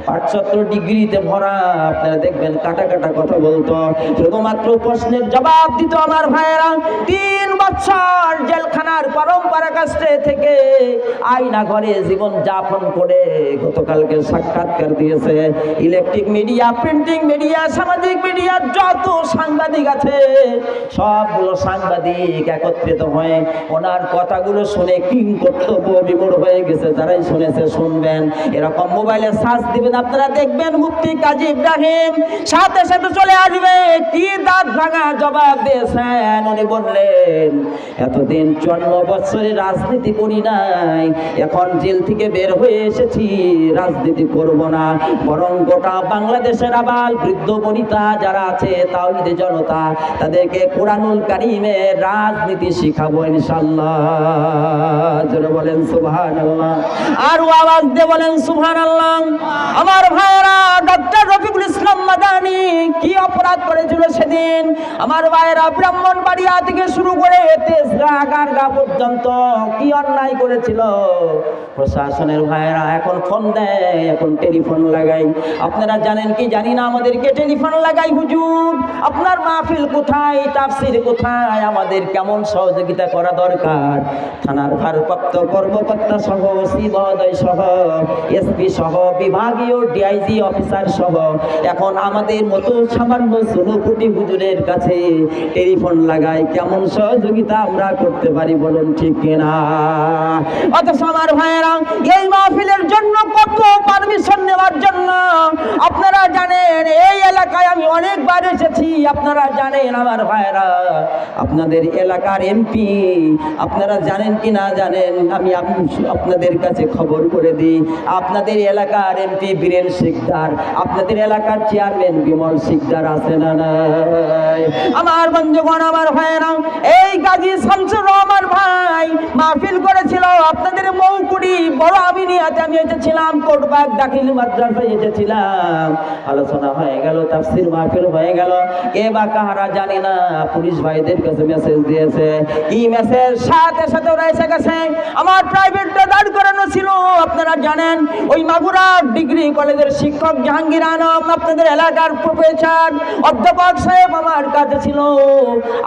পাঠচক্র ডিগ্রিতে ভরা। আপনারা দেখবেন কাটা কাটা কথা বলতো, শুধুমাত্র প্রশ্নের জবাব দিত। আমার ভাইয়েরা 3 বছর বছর জেলখানার পরম্পরা কাছে থেকে আয়না ঘরে জীবন যাপন করে গতকালকে সাক্ষাৎকার দিয়েছে। ইলেকট্রিক মিডিয়া, প্রিন্টিং মিডিয়া, সামাজিক মিডিয়া যত সাংবাদিক আছে সবগুলো সাংবাদিক একত্রিত হয়ে ওনার কথাগুলো শুনে কিং কর্তব্য বিমূঢ় হয়ে গেছে। যারাই শুনেছে শুনবেন, এরকম মোবাইলে সার্চ দিবেন, আপনারা দেখবেন মুফতি কাজী ইব্রাহিম সাথে সাথে চলে আসবে। কি দাঁত ভাঙা জবাব দিয়েছেন। উনি বললেন, এতদিন 54 বছরে রাজনীতি করি নাই, এখন জেল থেকে বের হয়ে এসেছি, রাজনীতি করব না, বরং গোটা বাংলাদেশের আবাল বৃদ্ধ বনিতা যারা আছে তাওহীদের জনতা, তাদেরকে কোরআনুল কারীমের রাজনীতি শিখাবো ইনশাআল্লাহ। জোরে বলেন সুবহানাল্লাহ, আর আওয়াজ দিয়ে বলেন সুবহানাল্লাহ। আমার ভাইরা, ডক্টর রফিকুল ইসলাম মাদানী কি অপরাধ করেছিল সেদিন? আমার ভাইরা, ব্রাহ্মণবাড়িয়া থেকে শুরু করে তেজগাঁ পর্যন্ত কি অন্যায় করেছিল? প্রশাসনের ভাইরা এখন ফোন দেয়, এখন টেলিফোন লাগাই। আপনারা জানেন কি জানি না, আমাদেরকে টেলিফোন লাগাই, হুজুর আপনার মাহফিল কোথায়, তাফসীর কোথায়, আমাদের কেমন সহযোগিতা করা দরকার। থানার ভারপ্রাপ্ত কর্মকর্তা সহ, ওসি মহোদয় সহ, এসপি সহ, বিভাগীয় ডিআইজি অফিসার সহ এখন আমাদের মতো সামান্য ছোটকুটি হুজুরের কাছে টেলিফোন লাগাই, কেমন সহযোগিতা আমরা করতে পারি বলুন, ঠিক কিনা? অথচ আমার ভাইয়েরা, এই মাহফিলের জন্য কত পারমিশন নেওয়ার জন্য আপনারা জানেন, এই এলাকায় আমি অনেকবার এসেছি, আপনারা জানেন আমার ভাইয়েরা, আপনাদের এলাকার এমপি আপনারা জানেন কি না জানেন, আমি আপনাদের কাছে খবর করে দিই, আপনাদের এলাকার এমপি বীরেন শিকদার, আপনাদের এলাকার চেয়ারম্যান বিমল শিকদার আছে না নাই? আমার বন্ধুগণ, আমার ভাইয়েরা, এই গাজী শামসুর রহমান ভাই মাহফিল করেছিল আপনাদের মৌকুড়ি বড় আমিনিয়াতে, আমি এসেছিলাম, কোটবাগ দাখিল মাদ্রাসায় এসেছিলাম, আলোচনা হয়ে গেল, তাফসীর মাহফিল হয়ে গেল, কে বা কাহারা জানি না পুলিশ ভাইদের কাছে মেসেজ দিয়েছে। কি মেসেজ? সাথে সাথে ওরা এসে গেছে। আমার প্রাইভেটটা দাঁড় করানো ছিল, আপনারা জানেন, ওই মাগুরা ডিগ্রি কলেজের শিক্ষক জাহাঙ্গীর আলম, আপনাদের এলাকার প্রফেসর অধ্যাপক সাহেব আমার কাছে ছিল।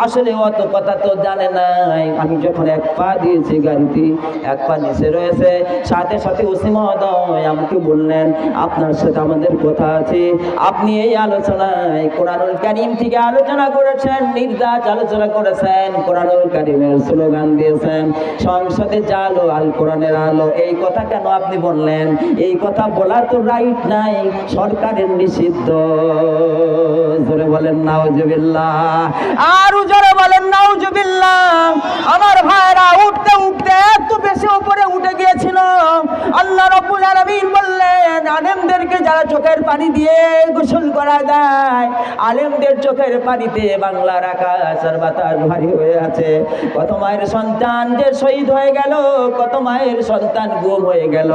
আসলে অত কথা তো জানে নাই, আমি যখন এক পা দিয়েছি গাড়িতে, এক পা নিচে রয়েছে, সাথে সাথে ওসি মহোদয় আমাকে বললেন, আপনার সাথে আমাদের কথা আছে, আপনি এই আলোচনায় কোরআনুল কারীম থেকে আলোচনা করেছেন, নির্যাস আলোচনা করেছেন, কোরআনুল কারীমের স্লোগান দিয়েছেন, সংসদে জালো আল কোরআনের আলো, এই কথা কেন আপনি বললেন? এই কথা বলা তো রাইট নাই, সরকারের নিষিদ্ধ। জোরে বলেন নাউজুবিল্লাহ, আর জোরে বলেন নাউজুবিল্লাহ। আমার ভাইরা, উঠতে উঠতে এত বেশি উপরে উঠে গিয়েছিল, আল্লাহ রাব্বুল আলামিন বললেন, আলেমদেরকে যারা চোখের পানি দিয়ে গোসল করা দেয়, আলেমদের চোখের পানিতে বাংলার আকাশ আর বাতাস ভারী হয়ে আছে। কত মায়ের সন্তান যে শহীদ হয়ে গেল, কত মায়ের সন্তান গুম হয়ে গেল,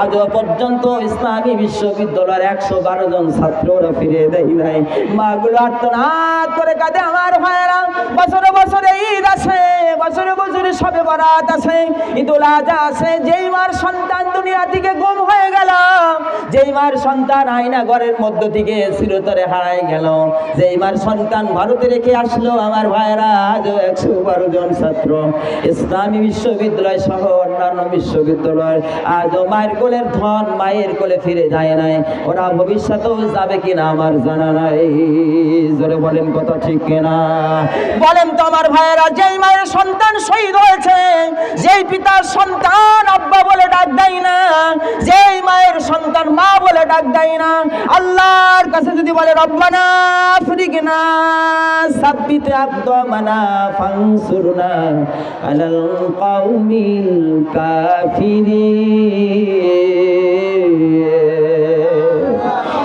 আজও পর্যন্ত ইসলামী বিশ্ববিদ্যালয়ের 112 জন ছাত্ররা ফিরে দেয় নাই। মাগুলো আর্তনাদ করে কাঁদে। আমার ভাইয়েরা, বছরে বছরে ঈদ আসে, বছরে বছরে শবে বরাত আসে, ঈদুল আজহা আসে, যেই মার সন্তান দুনিয়া থেকে গুম হয়ে গেল, যেই মার সন্তান আয়না ঘরের মধ্য থেকে চিরতরে হারায় গেল, যেই মার সন্তান ভারতে রেখে আসলো, আমার ভাইয়েরা, আজও 112 জন ছাত্র ইসলামী বিশ্ববিদ্যালয় সহ অন্যান্য বিশ্ববিদ্যালয় আজও মায়ের কোলের ধন মায়ের কোলে ফিরে যায় নাই। ওরা ভবিষ্যতেও যাবে কিনা আমার জানা নাই। জোরে বলেন কথা ঠিক কিনা? বলেন তো আমার ভাইয়েরা, যেই মায়ের সন্তান শহীদ হয়েছে, যেই পিতার সন্তান আব্বা বলে ডাক দেয় না, যেই মায়ের সন্তান মা বলে ডাক দেয় না, আল্লাহর কাছে যদি বলে রব্বানা আফরিকনা সাব্বিত আকদামানা ফানসুরনা আলাল কওমিল কাফিরিন,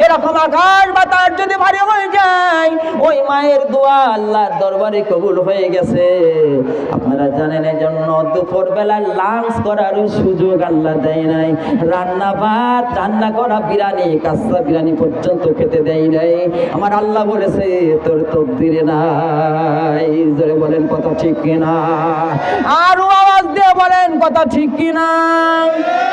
এরকম আকাশ বাতাস যদি ভারী হয়ে যায়, ওই মায়ের দোয়া আল্লাহর দরবারে কবুল হয়ে গেছে। আপনারা জানেন, এই জন্য দুপুর বেলা লাঞ্চ করার সুযোগ আল্লাহ দেয় নাই, রান্না ভাত, রান্না করা বিরিয়ানি, কাঁচা বিরিয়ানি পর্যন্ত খেতে দেয় নাই। আমার আল্লাহ বলেছে তোর তকদিরে নাই। জোরে বলেন কথা ঠিক কিনা? আরো আওয়াজ দিয়ে বলেন কথা ঠিক কিনা?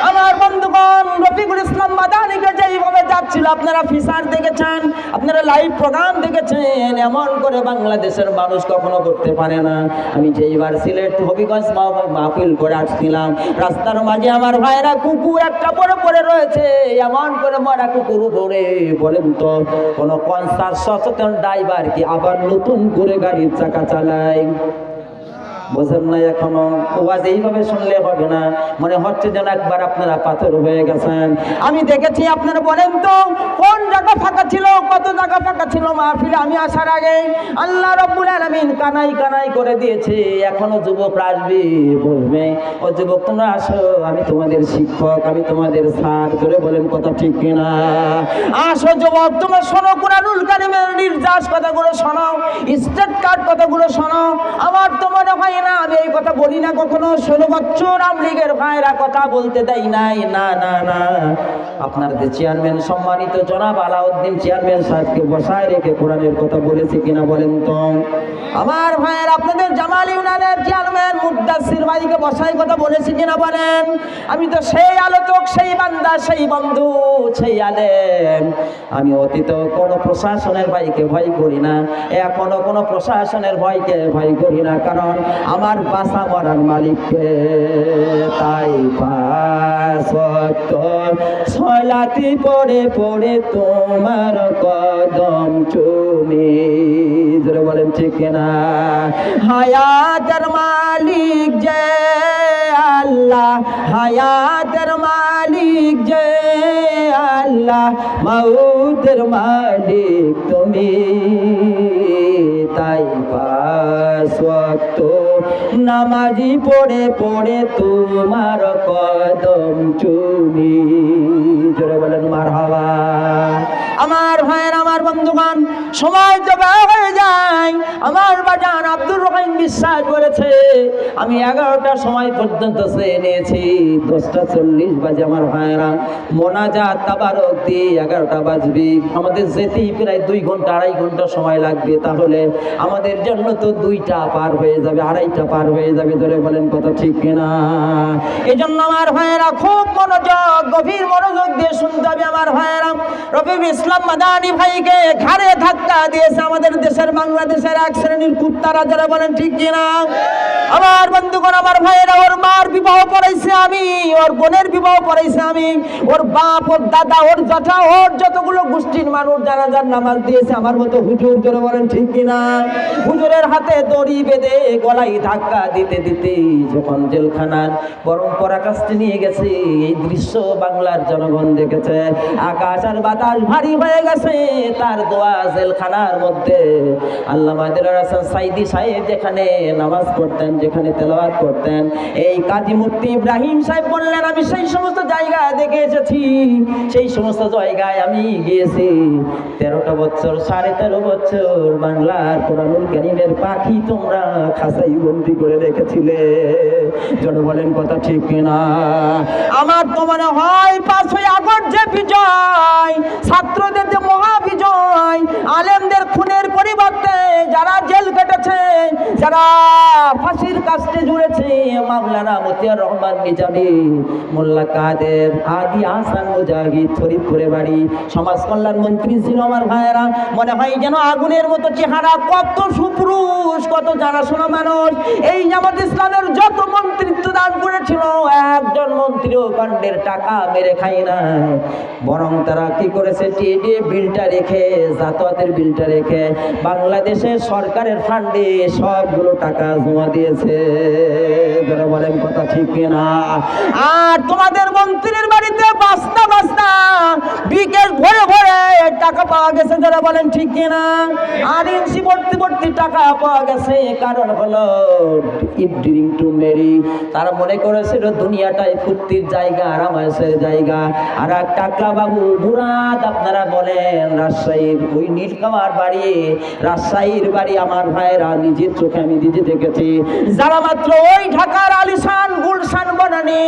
আমার বন্ধুগণ, রফিকুল ইসলাম মাদানিকে যেইভাবে যাচ্ছিল, আপনারা ফিচার দেখেছেন, আপনারা লাইভ প্রোগ্রাম দেখেছেন, এমন করে বাংলাদেশের মানুষ কখনো করতে পারে না। আমি যেইবার সিলেট হবিগঞ্জ মাহফিল করে আসছিলাম, রাস্তার মাঝে আমার ভাইরা কুকুর একটা পরে পড়ে রয়েছে, এমন করে মরা কুকুর ধরে বলেন তো কোনো কনসার্ট সচেতন ড্রাইভার কি আবার নতুন করে গাড়ির চাকা চালায়? বোঝেন না এখনো? ওয়াজ এইভাবে শুনলে হবে না, মনে হচ্ছে যেন একবার আপনারা পাথর হয়ে গেছেন। আমি দেখেছি, আপনারা বলেন তো কোন জায়গা ফাঁকা ছিল, কত জায়গা ফাঁকা ছিল মাহফিলে আমি আসার আগে? আল্লাহ রাব্বুল আলামিন কানাই কানাই করে দিয়েছে। এখনো যুবকরা আসবে, বলবে ও যুবক তোমরা আসো, আমি তোমাদের শিক্ষক, আমি তোমাদের স্যার। ধরে বলেন কথা ঠিক কিনা? আসো যুবক, তোমরা শোনো কুরআনুল কারীমের নির্যাস কথাগুলো শোনো, স্টেট কার্ড কথাগুলো শোনো। আমার তো মনে হয় না আমি এই কথা বলি না কখনো। 16 বছর আওয়ামী লীগের ভাইরা কথা বলতে দেয় নাই। না না না, আপনার যে চেয়ারম্যান সম্মানিত জনাব আলাউদ্দিন চেয়ারম্যান সাহেবকে বসায় রেখে কোরআনের কথা বলেছে কিনা বলেন তো? আমার ভাইয়ের আপনাদের জামাল ইউনিয়নের চেয়ারম্যান মুদ্দাসির ভাইকে বসায় কথা বলেছে কিনা বলেন? আমি তো সেই আলোচক, সেই বান্দা, সেই বন্ধু, সেই আলেম। আমি অতীত কোনো প্রশাসনের ভাইকে ভয় করি না, এখনো কোনো প্রশাসনের ভয়কে ভয় করি না, কারণ আমার বাসা মরার মালিককে। তাই 5 ওয়াক্ত সালাতি পড়ে পড়ে তোমার কদম চুমি। জোরে বলেন ঠিক না? হায়াতের মালিক যে আল্লাহ, হায়াতের মালিক যে আল্লাহ, মাউতের মালিক তুমি। তাই 5 ওয়াক্ত নামাজি পড়ে পড়ে তোমার কদম চুমি। জোরে বলেন মারহাবা। আমার ভাইয়ের, আমার বন্ধুগণ, সময় তো ব্যয় হয়ে যায়। আমার বাজান আব্দুর রহিম বিশ্বাস করেছে আমি 11টার সময় পর্যন্ত চেয়ে নিয়েছি। 10:40 বাজে আমার ভাইয়েরা মোনাজাত তাবারক দিয়ে 11টা বাজবে। আমাদের যেতেই প্রায় 2 ঘন্টা 2.5 ঘন্টা সময় লাগবে। তাহলে আমাদের জন্য তো 2টা পার হয়ে যাবে, 2.5টা পার হয়ে যাবে। ধরে বলেন কথা ঠিক কিনা? এই জন্য আমার ভাইয়েরা খুব মনোযোগ, গভীর মনোযোগ দিয়ে শুনতে হবে। আমার ভাইয়েরা রফিকুল ইসলাম মাদানি ভাইকে ঘাড়ে ধাক্কা দিয়েছে আমাদের দেশের বাংলাদেশের এক শ্রেণীর কুত্তারা। যারা বলেন ঠিক কিনা? আমার বন্ধুগণ, আমার ভাইয়েরা ওর মার বিবাহ পড়াইছে আমি, ওর বোনের বিবাহ পড়াইছে আমি, ওর বাপ, ওর দাদা, ওর জ্যাঠা, ওর যতগুলো গোষ্ঠীর মানুষ যারা যার নামাজ দিয়েছে আমার মতো হুজুর। যারা বলেন ঠিক কিনা? হুজুরের হাতে দড়ি বেঁধে গলায় ধাক্কা দিতে দিতে যখন জেলখানার গরম পরাকাষ্ঠে নিয়ে গেছে, এই দৃশ্য বাংলার জনগণ দেখেছে। আকাশ আর বাতাস ভারী হয়ে গেছে। তার দোয়া জেলখানার মধ্যে আল্লামা দিলওয়ার হোসেন সাইদি সাহেব যেখানে নামাজ পড়তেন, যেখানে তেলাওয়াত করতেন, এই কাজী মুফতি ইব্রাহিম সাহেব বললেন আমি সেই সমস্ত জায়গায় দেখে এসেছি, সেই সমস্ত জায়গায় আমি গিয়েছি। 13টা বছর, 13.5 বছর বাংলার কোরআনুল কারীমের পাখি তোমরা খাঁচাই বন্দি করে রেখেছিলে। জন বলেন কথা ঠিক কিনা? আমার তো মনে হয় 5ই আগস্ট যে বিজয়, ছাত্রদের যে মহাবিজয়, আলেমদের খুনের পরিবর্তে যারা জেল কেটেছে, যারা ফাঁসির কাস্টে জুড়েছে, মাওলানা মতিয়ার রহমান নিজামী, মোল্লা কাদের, আদি আহসান মুজাহিদ, ফরিদপুরে বাড়ি, সমাজ কল্যাণ মন্ত্রী ছিল আমার ভাইয়েরা। মনে হয় যেন আগুনের মতো চেহারা, কত সুপুরুষ, কত জানাশোনা মানুষ। এই জামাত ইসলামের যত মন্ত্রিত্ব দান করেছিল, একজন মন্ত্রীও কাণ্ডের টাকা মেরে খায় না, বরং তারা কি করেছে, টিএডি বিলটা রেখে, জাতওয়াতের বিলটা রেখে বাংলাদেশের সরকারের ফান্ডে সবগুলো টাকা জমা দিয়েছে। যারা বলেন কথা ঠিক কিনা? আর তোমাদের মন্ত্রীর বাড়িতে বাস্তা বাস্তা বিকেল ভরে ভরে টাকা পাওয়া গেছে। যারা বলেন ঠিক কিনা? আর ইঞ্চি ভর্তি ভর্তি টাকা পাওয়া গেছে। কারণ হলো ইট ড্রিং টু মেরি। তারা মনে করেছিল দুনিয়াটাই ফুর্তির জায়গা, আরামায়েশের জায়গা। আর এক টাকলা বাবু মুরাদ, আপনারা বলেন রাজশাহীর ওই নীলকামার বাড়ি, রাজশাহীর বাড়ি আমার ভাইয়েরা নিজের চোখে আমি নিজে দেখেছি। যারা মাত্র ওই ঢাকার আলিশান গুলশান বনানী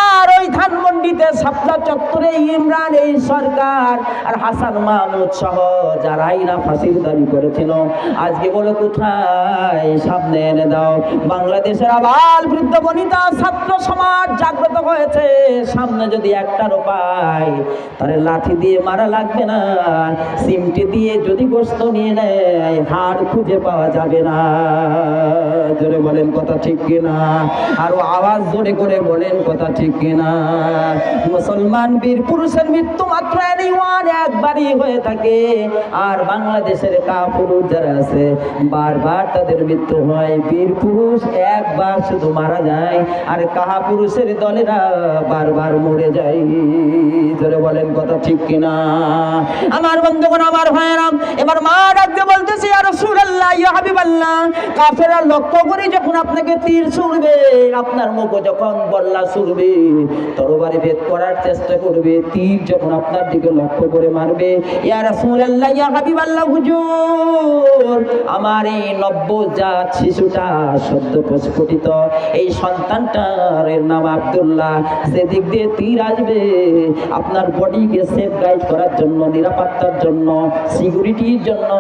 আর ওই ধানমন্ডিতে শাপলা চত্বরে ইমরান, এই সরকার আর হাসান মাহমুদ সহ যারাই না ফাঁসির দাবি করেছিল, আজকে বলো কোথায়? সামনে এনে দাও। বাংলাদেশের আবাল বৃদ্ধ বনিতা ছাত্র সমাজ জাগ্রত হয়েছে। সামনে যদি একটারও পায়, তাহলে লাঠি দিয়ে মারা লাগবে না, সিমটি দিয়ে যদি গোস্ত নিয়ে নেয়, হাড় খুঁজে পাওয়া যাবে না। জোরে বলেন কথা ঠিক কিনা? আরো আওয়াজ জোরে করে বলেন কথা ঠিক কিনা? মুসলমান বীর পুরুষের মৃত্যু মাত্র একবারই হয়ে থাকে, আর বাংলাদেশের কাপুরুষ যারা আছে বারবার তাদের মৃত্যু হয়। বীর পুরুষ একবার শুধু মারা যায়, আর কাপুরুষের দলেরা বারবার মরে যায়। জোরে বলেন কথা ঠিক কিনা? আমার বন্ধুগণ, আমার ভাইয়েরা, এবার মা ডাকতে বলতেছে, ইয়া রাসূলুল্লাহ, ইয়া হাবিবাল্লাহ, কাফেররা লক্ষ্য করে যখন আপনাকে তীর ছুড়বে, আপনার মুখে যখন বল্লা ছুড়বে, তরবারি ভেদ করার চেষ্টা করবে, তীর যখন আপনার দিকে লক্ষ্য করে মারবে, ইয়া রাসূলুল্লাহ, ইয়া হাবিবাল্লাহ, হুজুর, আমার এই নবজাত শিশুটা সদ্য প্রস্ফুটিত এই সন্তানটার নাম আব্দুল্লাহ, সেদিক দিয়ে তীর আসবে, আপনার বডিকে সেফ গাইড করার জন্য, নিরাপত্তার জন্য, সিকিউরিটির জন্য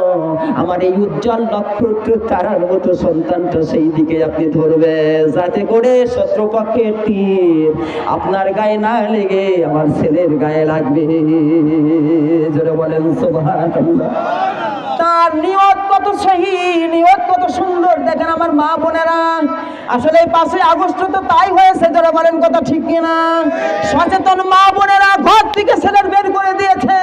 আমার এই উজ্জ্বল নক্ষত্র তারার মতো সন্তানটা সেই দিকে আপনি ধরবে, যাতে করে শত্রুপক্ষের তীর আপনার গায়ে না লেগে আমার ছেলের গায়ে লাগবে। জোরে বলেন সুবহানাল্লাহ। তার নিয়ত কত সহি, নিয়ত কত সুন্দর, দেখেন আমার মা বোনেরা। আসলে 5ই আগস্ট তো তাই হয়েছে। যারা বলেন কথা ঠিক কিনা? সচেতন মা বোনেরা ঘর থেকে ছেলের বের করে দিয়েছে,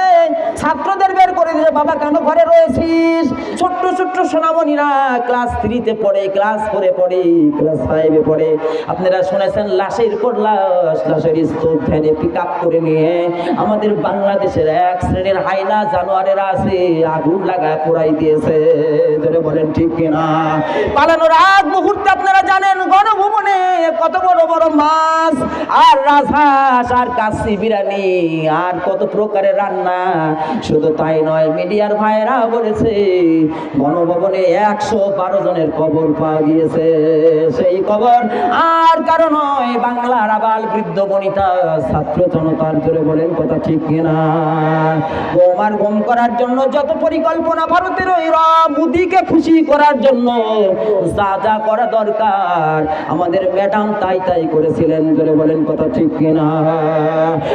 ছাত্রদের বের করে দিয়েছে। বাবা কেন ঘরে রয়েছিস? ছোট্ট ছোট্ট সোনামণিরা ক্লাস 3-তে পড়ে, ক্লাস 4-এ পড়ে, ক্লাস 5-এ পড়ে। আপনারা শুনেছেন লাশের পর লাশ, লাশের স্তূপ ভ্যানে পিক আপ করে নিয়ে আমাদের বাংলাদেশের এক শ্রেণীর হাইনা জানোয়ারেরা আছে, আগুন লাগায় পোড়াই দিয়েছে। যারা বলেন ঠিক কিনা? পালানোর আগ মুহূর্তে আপনারা জানেন গণভবনে কত বড় বড় মাছ আর রাজহাঁস আর কাচ্চি বিরিয়ানি আর কত প্রকারের রান্না। শুধু তাই নয়, মিডিয়ার ভাইরা বলেছে গণভবনে 112 জনের কবর পাওয়া গিয়েছে। সেই কবর আর কারণ নয়, বাংলার আবাল বৃদ্ধ বনিতা ছাত্র জনতার। জোরে বলেন কথা ঠিক কিনা? বোমার গম করার জন্য যত পরিকল্পনা ভারতের ওইরা মোদিকে খুশি করার জন্য যা যা করা দরকার আমাদের ম্যাডাম তাই তাই করেছিলেন। জোরে বলেন কথা ঠিক কিনা?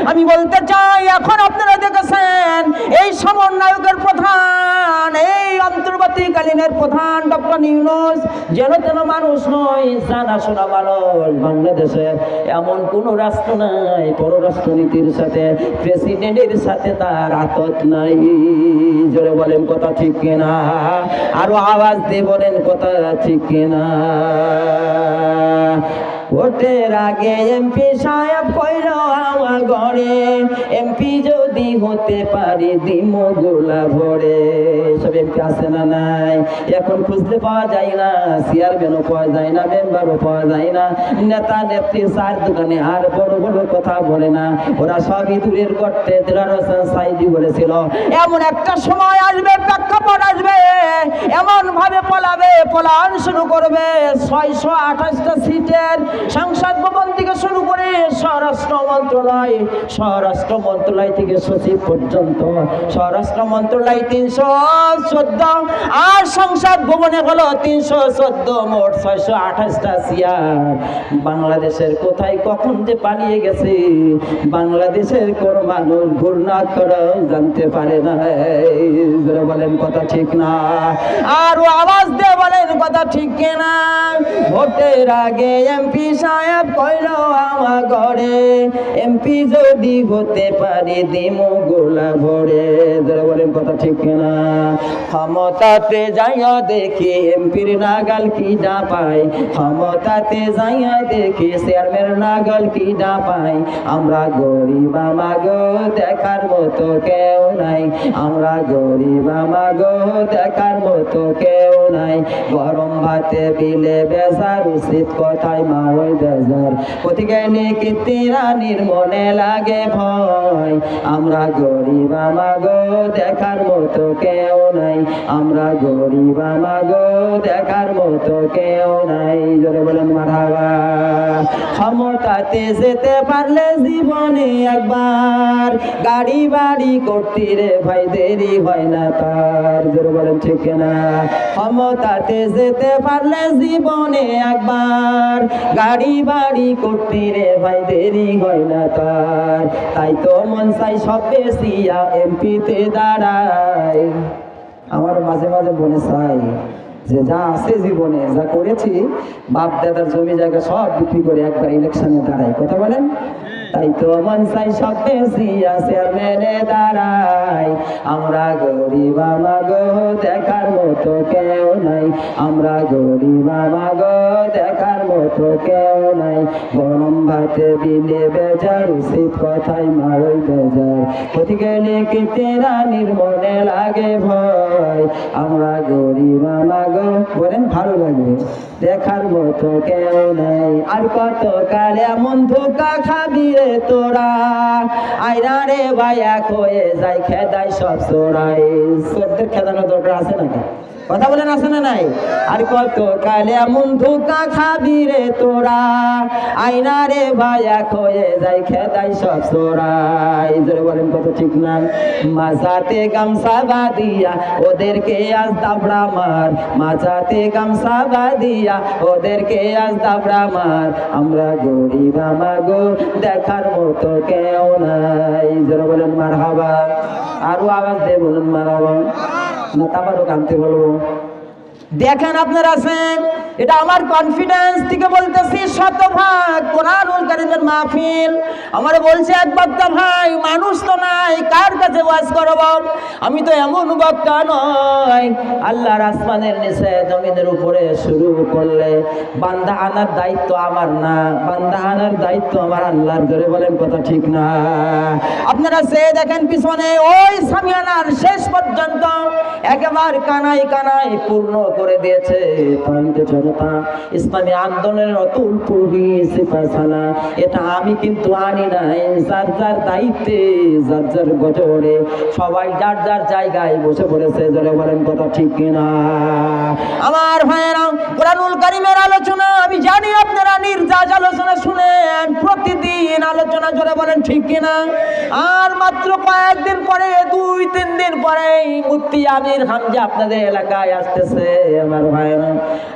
আমি বলতে চাই, এখন আপনারা দেখেছেন এই সমন্বয়কের প্রধান, এই অন্তর্বর্তীকালীনের প্রধান ডক্টর ইউনূস যেন তেন মানুষ নয়, জানাশোনা মানুষ। বাংলাদেশে এমন কোন রাষ্ট্র নাই পররাষ্ট্রনীতির সাথে, প্রেসিডেন্টের সাথে তার আতত নাই। জোরে বলেন কথা ঠিক কিনা? আরো আওয়াজ দিয়ে বলেন কথা ঠিক কিনা? ভোটের আগে এমপি সাহেব কইল আমার ঘরে, এমপি যদি হতে পারি দিম গোলা ভরে। সব এমপি আছে না নাই? এখন খুঁজতে পাওয়া যায় না, চেয়ারম্যানও পাওয়া যায় না, মেম্বারও পাওয়া যায় না, নেতা নেত্রী চার দোকানে আর বড় বড় কথা বলে না, ওরা সবই দূরের গর্তে। দেলার হোসেন সাইদি বলেছিল, এমন একটা সময় আসবে, প্রেক্ষাপট আসবে, এমন ভাবে পলাবে, পলায়ন শুরু করবে। 628টা সিটের সংসদ ভবন থেকে শুরু করে স্বরাষ্ট্র মন্ত্রণালয় থেকে সচিব পর্যন্ত, স্বরাষ্ট্র মন্ত্রণালয় 314 আর সংসদ ভবনে হলো 314, মোট 628টা চেয়ার। বাংলাদেশের কোথায় কখন যে পালিয়ে গেছে বাংলাদেশের কোন মানুষ ঘূর্ণা করে জানতে পারে না। বলেন কথা ঠিক না? আর আওয়াজ দিয়ে বলেন কথা ঠিক কিনা? ভোটের আগে এমপি সাহেব কইল আমার ঘরে, এমপি যদি হতে পারি দিম গোলা ভরে। বলেন কথা ঠিক কিনা? ক্ষমতাতে যাইয়া দেখি এমপির নাগাল কি না পাই, ক্ষমতাতে যাইয়া দেখি চেয়ারম্যান নাগাল কি না পাই। আমরা গরিব আমাগো দেখার মতো কেউ নাই, আমরা গরিব আমাগো দেখার মতো কেউ নাই। গরম ভাতে বিলে বেজার উচিত কথায় মা ওই বেজার কোথিকে নিকিতি রানীর মনে লাগে ভয় আমরা গরিব আমাগো দেখার মতো কেউ নাই আমরা গরিব আমাগো দেখার মতো কেউ নাই জোরে বলেন মারহাবা ক্ষমতাতে যেতে পারলে জীবনে একবার গাড়ি বাড়ি করতে রে ভাই দেরি হয় না তার জোরে বলেন ঠিক না ক্ষমতাতে যেতে পারলে জীবনে একবার গাড়ি বাড়ি করতে রে ভাই দেরি হয় না তার তাই তো মন চাই সব বেশিয়া এমপিতে দাঁড়ায় আমার মাঝে মাঝে মনে চাই যে যা আছে জীবনে যা করেছি বাপ দাদার জমি জায়গা সব বিক্রি করে একবার ইলেকশনে দাঁড়াই কথা বলেন তাই তো মন চাই সব বেশি চেয়ারম্যানে দাঁড়াই আমরা গরিব আমাগো দেখার মতো কেউ নাই আমরা গরিব আমাগো দেখার মতো কেউ নাই গরম ভাতে দিলে বেজার উচিত কথাই মারই বেজার কোথি গেলে কিতে রানীর মনে লাগে ভয় আমরা গরিব আমাগো বলেন ভালো লাগবে দেখার মতো কেউ নাই আর কত কালে এমন ধোকা খাবি রে তোরা আইরা রে ভাই এক হয়ে যাই খেদাই সব চোরাই সত্যের খেদানোর দরকার আছে নাকি কথা বলেন আছে না নাই আর কত কালে এমন ধোকা খাবি রে তোরা আইনা রে ভাই এক হয়ে যাই খেদাই সব চোরাই জোরে বলেন কত ঠিক না মাঝাতে গামছা বাঁধিয়া ওদেরকে আজ দাবড়া মার মাঝাতে গামছা বাঁধিয়া ওদেরকে আজ দাবড়া মার আমরা গরিব আমাগো দেখার মতো কেউ নাই জোরে বলেন মারহাবা আরো আওয়াজ দিয়ে বলুন মারহাবা না তারপরও কানতে বলবো দেখেন আপনারা আছেন এটা আমার কনফিডেন্স থেকে বলতেছি শতভাগ কোরআনুল কারীমের মাহফিল আমার বলছে এক বক্তা ভাই মানুষ তো নাই কার কাছে ওয়াজ করব আমি তো এমন বক্তা নয় আল্লাহর আসমানের নিচে জমিনের উপরে শুরু করলে বান্দা আনার দায়িত্ব আমার না বান্দা আনার দায়িত্ব আমার আল্লাহর ধরে বলেন কথা ঠিক না আপনারা সে দেখেন পিছনে ওই সামিয়ানার শেষ পর্যন্ত একেবারে কানাই কানাই পূর্ণ করে দিয়েছে জনতা ইসলামী আন্দোলনের অতুল পরিষেবা এটা আমি কিন্তু আনি নাই যার যার দায়িত্বে যার যার গজরে সবাই যার যার জায়গায় বসে পড়েছে জোরে বলেন কথা ঠিক কিনা আমার ভাইয়েরা কোরআনুল কারীমের আলোচনা আমি জানি আপনারা নির্যাস আলোচনা শুনেন প্রতিদিন আলোচনা জোরে বলেন ঠিক কিনা আর মাত্র কয়েকদিন পরে 2-3 দিন পরে মুফতি আমির হামজা আপনাদের এলাকায় আসতেছে আমার ভাইরা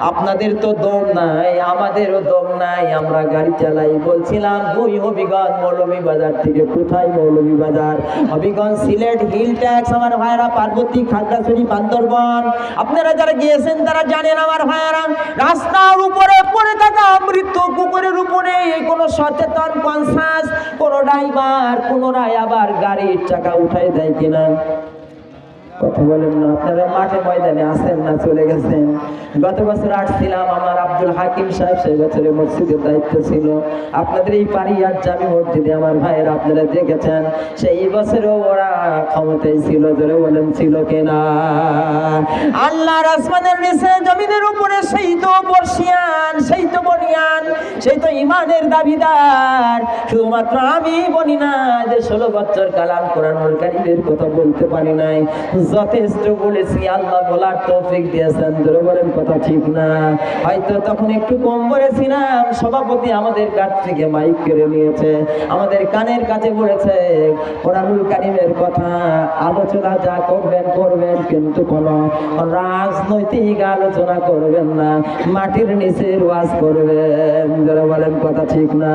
আপনাদের তো দম নাই আমাদেরও দম নাই আমরা গাড়ি চালাই বলছিলাম ওই হবিগঞ্জ মৌলভীবাজার থেকে কোথায় মৌলভীবাজার হবিগঞ্জ সিলেট হিল ট্যাক্স আমার ভাইরা পার্বতী খাগড়াছড়ি বান্দরবান আপনারা যারা গিয়েছেন তারা জানেন আমার ভাইরা রাস্তার উপরে পড়ে থাকা মৃত্যু কুকুরের উপরে কোনো সচেতন কনসাস কোনো ড্রাইভার পুনরায় আবার গাড়ির চাকা উঠাই দেয় কিনা কথা বলেন না আপনারা মাঠে ময়দানে আসেন না চলে গেছেন গত বছর আসছিলাম আমার আব্দুল হাকিম সাহেব সেই বছরে মসজিদের দায়িত্ব ছিল আপনাদের এই পারিয়ার জামি মসজিদে আমার ভাইয়ের আপনারা দেখেছেন সেই বছরও ওরা ক্ষমতায় ছিল ধরে বলেন ছিল কিনা আল্লাহর আসমানের নিচে জমিনের উপরে সেই তো বর্ষিয়ান সেই তো বনিয়ান সেই তো ইমানের দাবিদার শুধুমাত্র আমি বলি না যে 16 বছর কালাম কোরআনুল কারীমের কথা বলতে পারি নাই যথেষ্ট বলেছি আল্লাহ বলার তৌফিক দিয়েছেন ধরে বলেন কথা ঠিক না হয়তো তখন একটু কম বলেছিলাম সভাপতি আমাদের কাছ থেকে মাইক কেড়ে নিয়েছে আমাদের কানের কাছে বলেছে কোরআনুল কারীমের কথা আলোচনা যা করবেন করবেন কিন্তু কোনো রাজনৈতিক আলোচনা করবেন না মাটির নিচে ওয়াজ করবেন ধরে বলেন কথা ঠিক না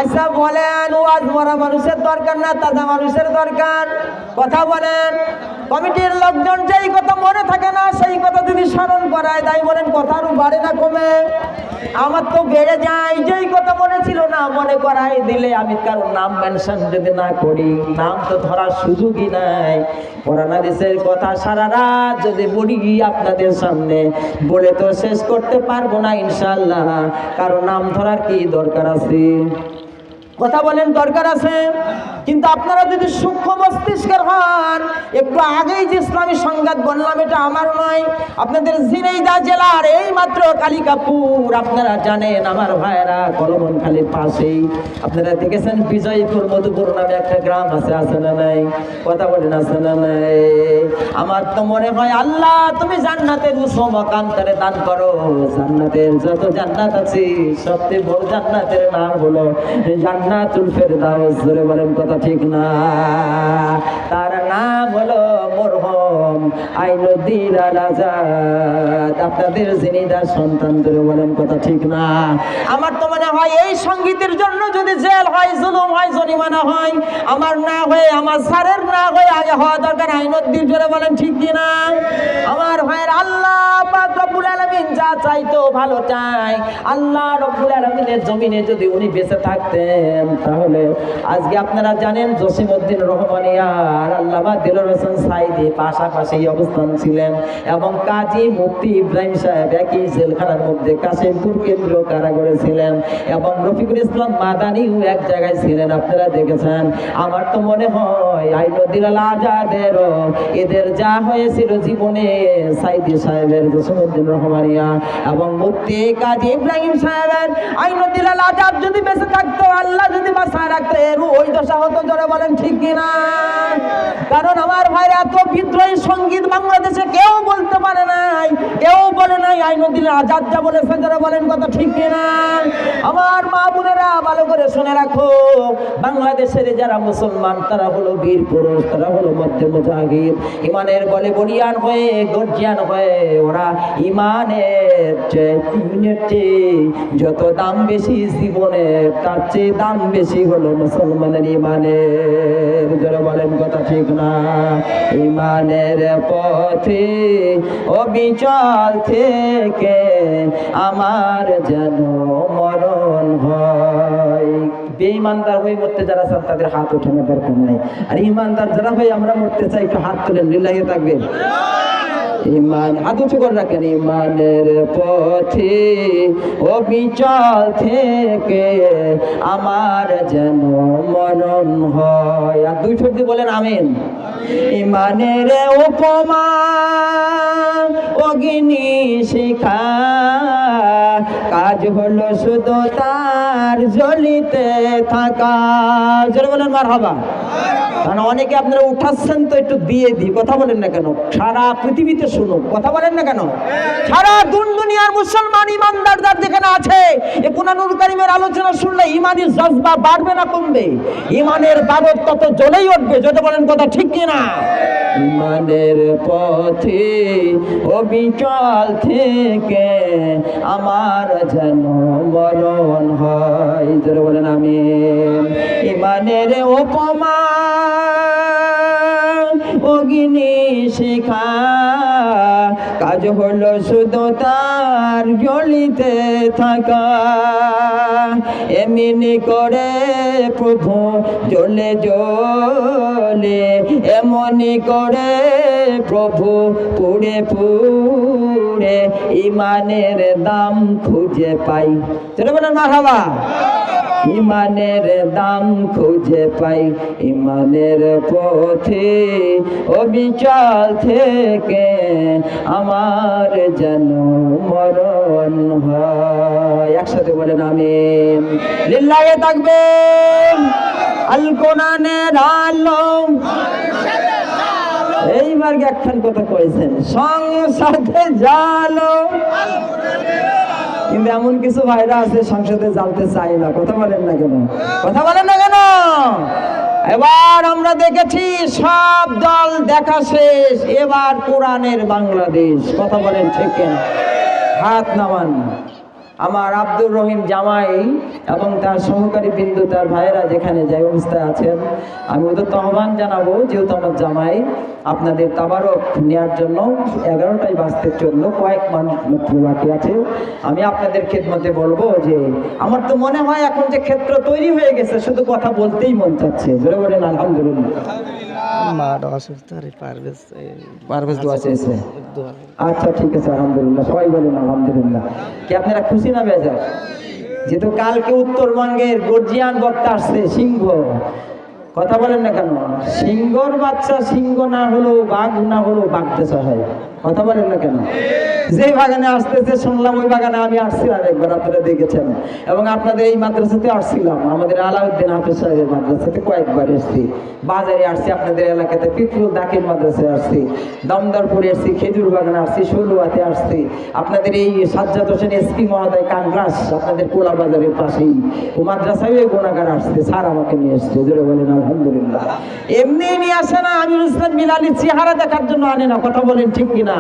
আচ্ছা বলেন ওয়াজ মরা মানুষের দরকার না তাজা মানুষের দরকার কথা বলেন কমিটির লোকজন যেই কথা মনে থাকে না সেই কথা যদি স্মরণ করায় তাই বলেন কথা আরো বাড়ে না কমে আমার তো বেড়ে যায় যেই কথা মনে ছিল না মনে করাই দিলে আমি কারো নাম মেনশন যদি না করি নাম তো ধরার সুযোগই নাই কোরআন হাদিসের কথা সারা রাত যদি বলি আপনাদের সামনে বলে তো শেষ করতে পারবো না ইনশাআল্লাহ কারো নাম ধরার কি দরকার আছে কথা বলেন দরকার আছে কিন্তু আপনারা যদি সূক্ষ্ম মস্তিষ্কের হন, একটু আগেই যে ইসলামী সংঘাত বললাম এটা আমার নয়, আপনাদের ঝিনাইদহ জেলার এই মাত্র কালিকাপুর, আপনারা জানেন আমার ভাইয়েরা, কলমনখালির পাশেই আপনারা দেখেছেন বিজয়পুর মধুপুর নামে একটা গ্রাম আছে, আছে না নাই? কথা বলেন আছে না নাই? আমার তো মনে হয় আল্লাহ তুমি জান্নাতের উচ্চ মকান্তরে দান করো। জান্নাতের যত জান্নাত আছে সবচেয়ে বড় জান্নাতের নাম হলো জান্নাতুল ফেরদাউস। জোরে বলেন কথা ঠিক না? তার নাম হলো মরহুম আইনুদ্দিন আল আজাদ, আপনাদের ঝিনাইদহ সন্তান। জোরে বলেন কথা ঠিক না? আমার তো মনে হয় এই সঙ্গীতের জন্য যদি জেল হয়, জুলুম হয়, জরিমানা হয়, আমার না হয়ে, আমার স্যারের না হয়ে আগে হওয়া দরকার আইনুদ্দিন। জোরে বলেন ঠিক কিনা? আমার ভাইয়ের আল্লাহ পাক রব্বুল আলামিন যা চাইতো ভালো চাই। আল্লাহ রব্বুল আলামিনের জমিনে যদি উনি বেঁচে থাকতেন তাহলে আজকে আপনারা জানেন জসিমউদ্দিন রহমানিয়া আর আল্লামা দিলওয়ার হোসেন সাঈদী পাশাপাশি অবস্থান ছিলেন, এবং কাজী মুফতি ইব্রাহিম সাহেব একই জেলখানার মধ্যে কাশিমপুর কেন্দ্রীয় কারাগারে ছিলেন, এবং রফিকুল ইসলাম মাদানিও এক জায়গায় ছিলেন, আপনারা দেখেছেন। আমার তো মনে হয় আইনুদ্দিন আল আজাদেরও এদের যা হয়েছিল জীবনে, সাঈদী সাহেবের, জসিমউদ্দিন রহমানিয়া এবং মুফতি কাজী ইব্রাহিম সাহেবের, আইনুদ্দিন আল আজাদ যদি বেঁচে থাকতো, আল্লাহ যদি বাঁচায় রাখতো, এর ওই দশা হতো। জোরে বলেন ঠিক কিনা? কারণ আমার ভাইরা এত বিদ্রোহী সঙ্গীত বাংলাদেশে কেউ বলতে পারে নাই, কেউ বলে নাই আইনুদ্দিন আজাদ যা বলেছেন। যারা বলেন কথা ঠিক কিনা? আমার মা বোনেরা ভালো করে শুনে রাখো, বাংলাদেশের যারা মুসলমান তারা হলো বীর পুরুষ, তারা হলো মধ্যে মুজাহিদ, ইমানের বলে বলিয়ান হয়ে, গর্জিয়ান হয়ে, ওরা ইমানের যত দাম বেশি জীবনের, তার চেয়ে দাম বেশি হলো মুসলমানের ইমানের। যারা বলেন কথা ঠিক না? ইমানের পথে অবিচল থেকে আমার যেন মরণ হয়। বেঈমানদার হয়ে মরতে যারা চান তাদের হাত ওঠানোর দরকার নাই, আর ইমানদার যারা হয়ে আমরা মরতে চাই একটু হাত তোলেন, লিল্লাহি তাকবীর। ইমান হাত উঁচু করে রাখেন। ইমানের পথে অবিচল থেকে আমার যেন মরণ হয়। আর দুই শব্দ বলেন আমিন। ইমানের উপমা অগ্নি শিখা, কাজ হলো শুধু তার জ্বলিতে থাকা। জোরে বলেন মারহাবা। কারণ অনেকে আপনারা উঠাচ্ছেন তো একটু দিয়ে দিই, কথা বলেন না কেন? সারা পৃথিবীতে শুনুন, কথা বলেন না কেন? সারা দুনিয়ার মুসলমান ইমানদার যার যেখানে আছে, এ কুরআনুল কারীমের আলোচনা শুনলে ইমানি জজবা বাড়বে না কমবে? ইমানের বারত তত জ্বলেই উঠবে। যদি বলেন কথা ঠিক কিনা? ইমানের পথে অবিচল থেকে আমার যেন মরণ হয়। যারা বলেন আমিন। ইমানের উপমা অগ্নি শিখা, কাজ হলো শুধু তার জ্বলিতে থাকা। এমনি করে প্রভু জ্বলে জ্বলে, এমনি করে প্রভু পুড়ে পুড়ে ইমানের দাম খুঁজে পাই। চলে বলেন মারহাবা। ইমানের দাম খুঁজে পাই, ইমানের পথে অবিচল থেকে আমার যেন মরণ হয়। একসাথে বলেন আমিন। লিল্লাহি তাকবীর। আল কোরআনের আলো। এইবার একখান কথা কয়েছেন, সংসদে জালো। কিন্তু এমন কিছু ভাইরা আছে সংসদে জ্বালতে চাই না, কথা বলেন না কেন? কথা বলেন না কেন? এবার আমরা দেখেছি সব দল দেখা শেষ, এবার কোরআনের বাংলাদেশ। কথা বলেন ঠিক কেন? হাত নামান। আমার আব্দুর রহিম জামাই এবং তার সহকারী বিন্দু, তার ভাইয়েরা যেখানে যে অবস্থায় আছেন, আমি ওদের তো আহ্বান জানাবো, যেহেতু আমার জামাই, আপনাদের তাবারক নেওয়ার জন্য 11টায় বাজতে চললো, কয়েক মানুষ বাকি আছে। আমি আপনাদের খেদমতে বলবো যে আমার তো মনে হয় এখন যে ক্ষেত্র তৈরি হয়ে গেছে, শুধু কথা বলতেই মন চাচ্ছে। জোরে বলেন আলহামদুলিল্লাহ। আচ্ছা ঠিক আছে, আলহামদুলিল্লাহ। সবাই বলেন আলহামদুলিল্লাহ। কি আপনারা খুশি না বেজার? যেহেতু কালকে উত্তরবঙ্গের গর্জিয়ান বক্তা আসছে সিংহ, কথা বলেন না কেন? সিংহর বাচ্চা সিংহ না হলো, বাঘ না হলো বাঘদেশা হয়। কথা বলেন না কেন? যে বাগানে আসতেছে শুনলাম, ওই বাগানে আমি আসছিলাম একবার, আপনারা দেখেছেন। এবং আপনাদের এই মাদ্রাসাতে আসছিলাম, আমাদের আলাউদ্দিন হাফেজ সাহেবের মাদ্রাসাতে কয়েকবার এসছি। বাজারে আসছি, আপনাদের এলাকাতে পিপলু দাখিল মাদ্রাসায় আসছি, দমদরপুরে আসছি, খেজুর বাগানে আসছি, ষোলোয়াতে আসছি, আপনাদের এই সাজ্জাদ হোসেন এসপি মহোদয় কানগ্রাস আপনাদের কোলা বাজারের পাশেই ও মাদ্রাসায় গুণাগার আসছে, স্যার আমাকে নিয়ে এসছে। জোরে বলেন আলহামদুলিল্লাহ। এমনি নিয়ে আসে না, আমিরুল ইসলাম বিলালীর চেহারা দেখার জন্য আনে না। কথা বলেন ঠিক কিনা?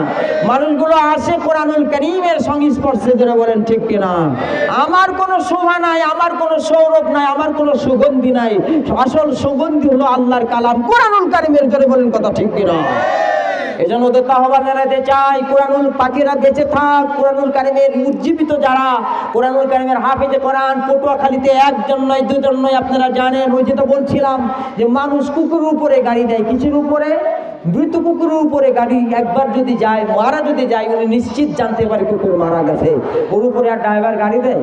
মানুষগুলো আসে কোরআনুল কারীমের সংস্পর্শে। জোরে বলেন ঠিক কিনা? আমার কোনো শোভা নাই, আমার কোনো সৌরভ নাই, আমার কোনো সুগন্ধি নাই, আসল সুগন্ধি হলো আল্লাহর কালাম কোরআনুল কারীমের। জোরে বলেন কথা ঠিক কিনা? এজন্য ওদের আহ্বান জানাতে চাই, কোরআনুল পাখিরা বেঁচে থাক, কোরআনুল কারীমের উজ্জীবিত যারা কোরআনুল কারীমের হাফেজে কোরআন পটুয়াখালীতে একজন নয় দুজন নয়, আপনারা জানেন। ওই যেটা বলছিলাম যে মানুষ কুকুরের উপরে গাড়ি দেয়, কিসের উপরে? মৃত কুকুরের উপরে গাড়ি একবার যদি যায়, মারা যদি যায়, উনি নিশ্চিত জানতে পারে কুকুর মারা গেছে। ওর উপরে আর ড্রাইভার গাড়ি দেয়?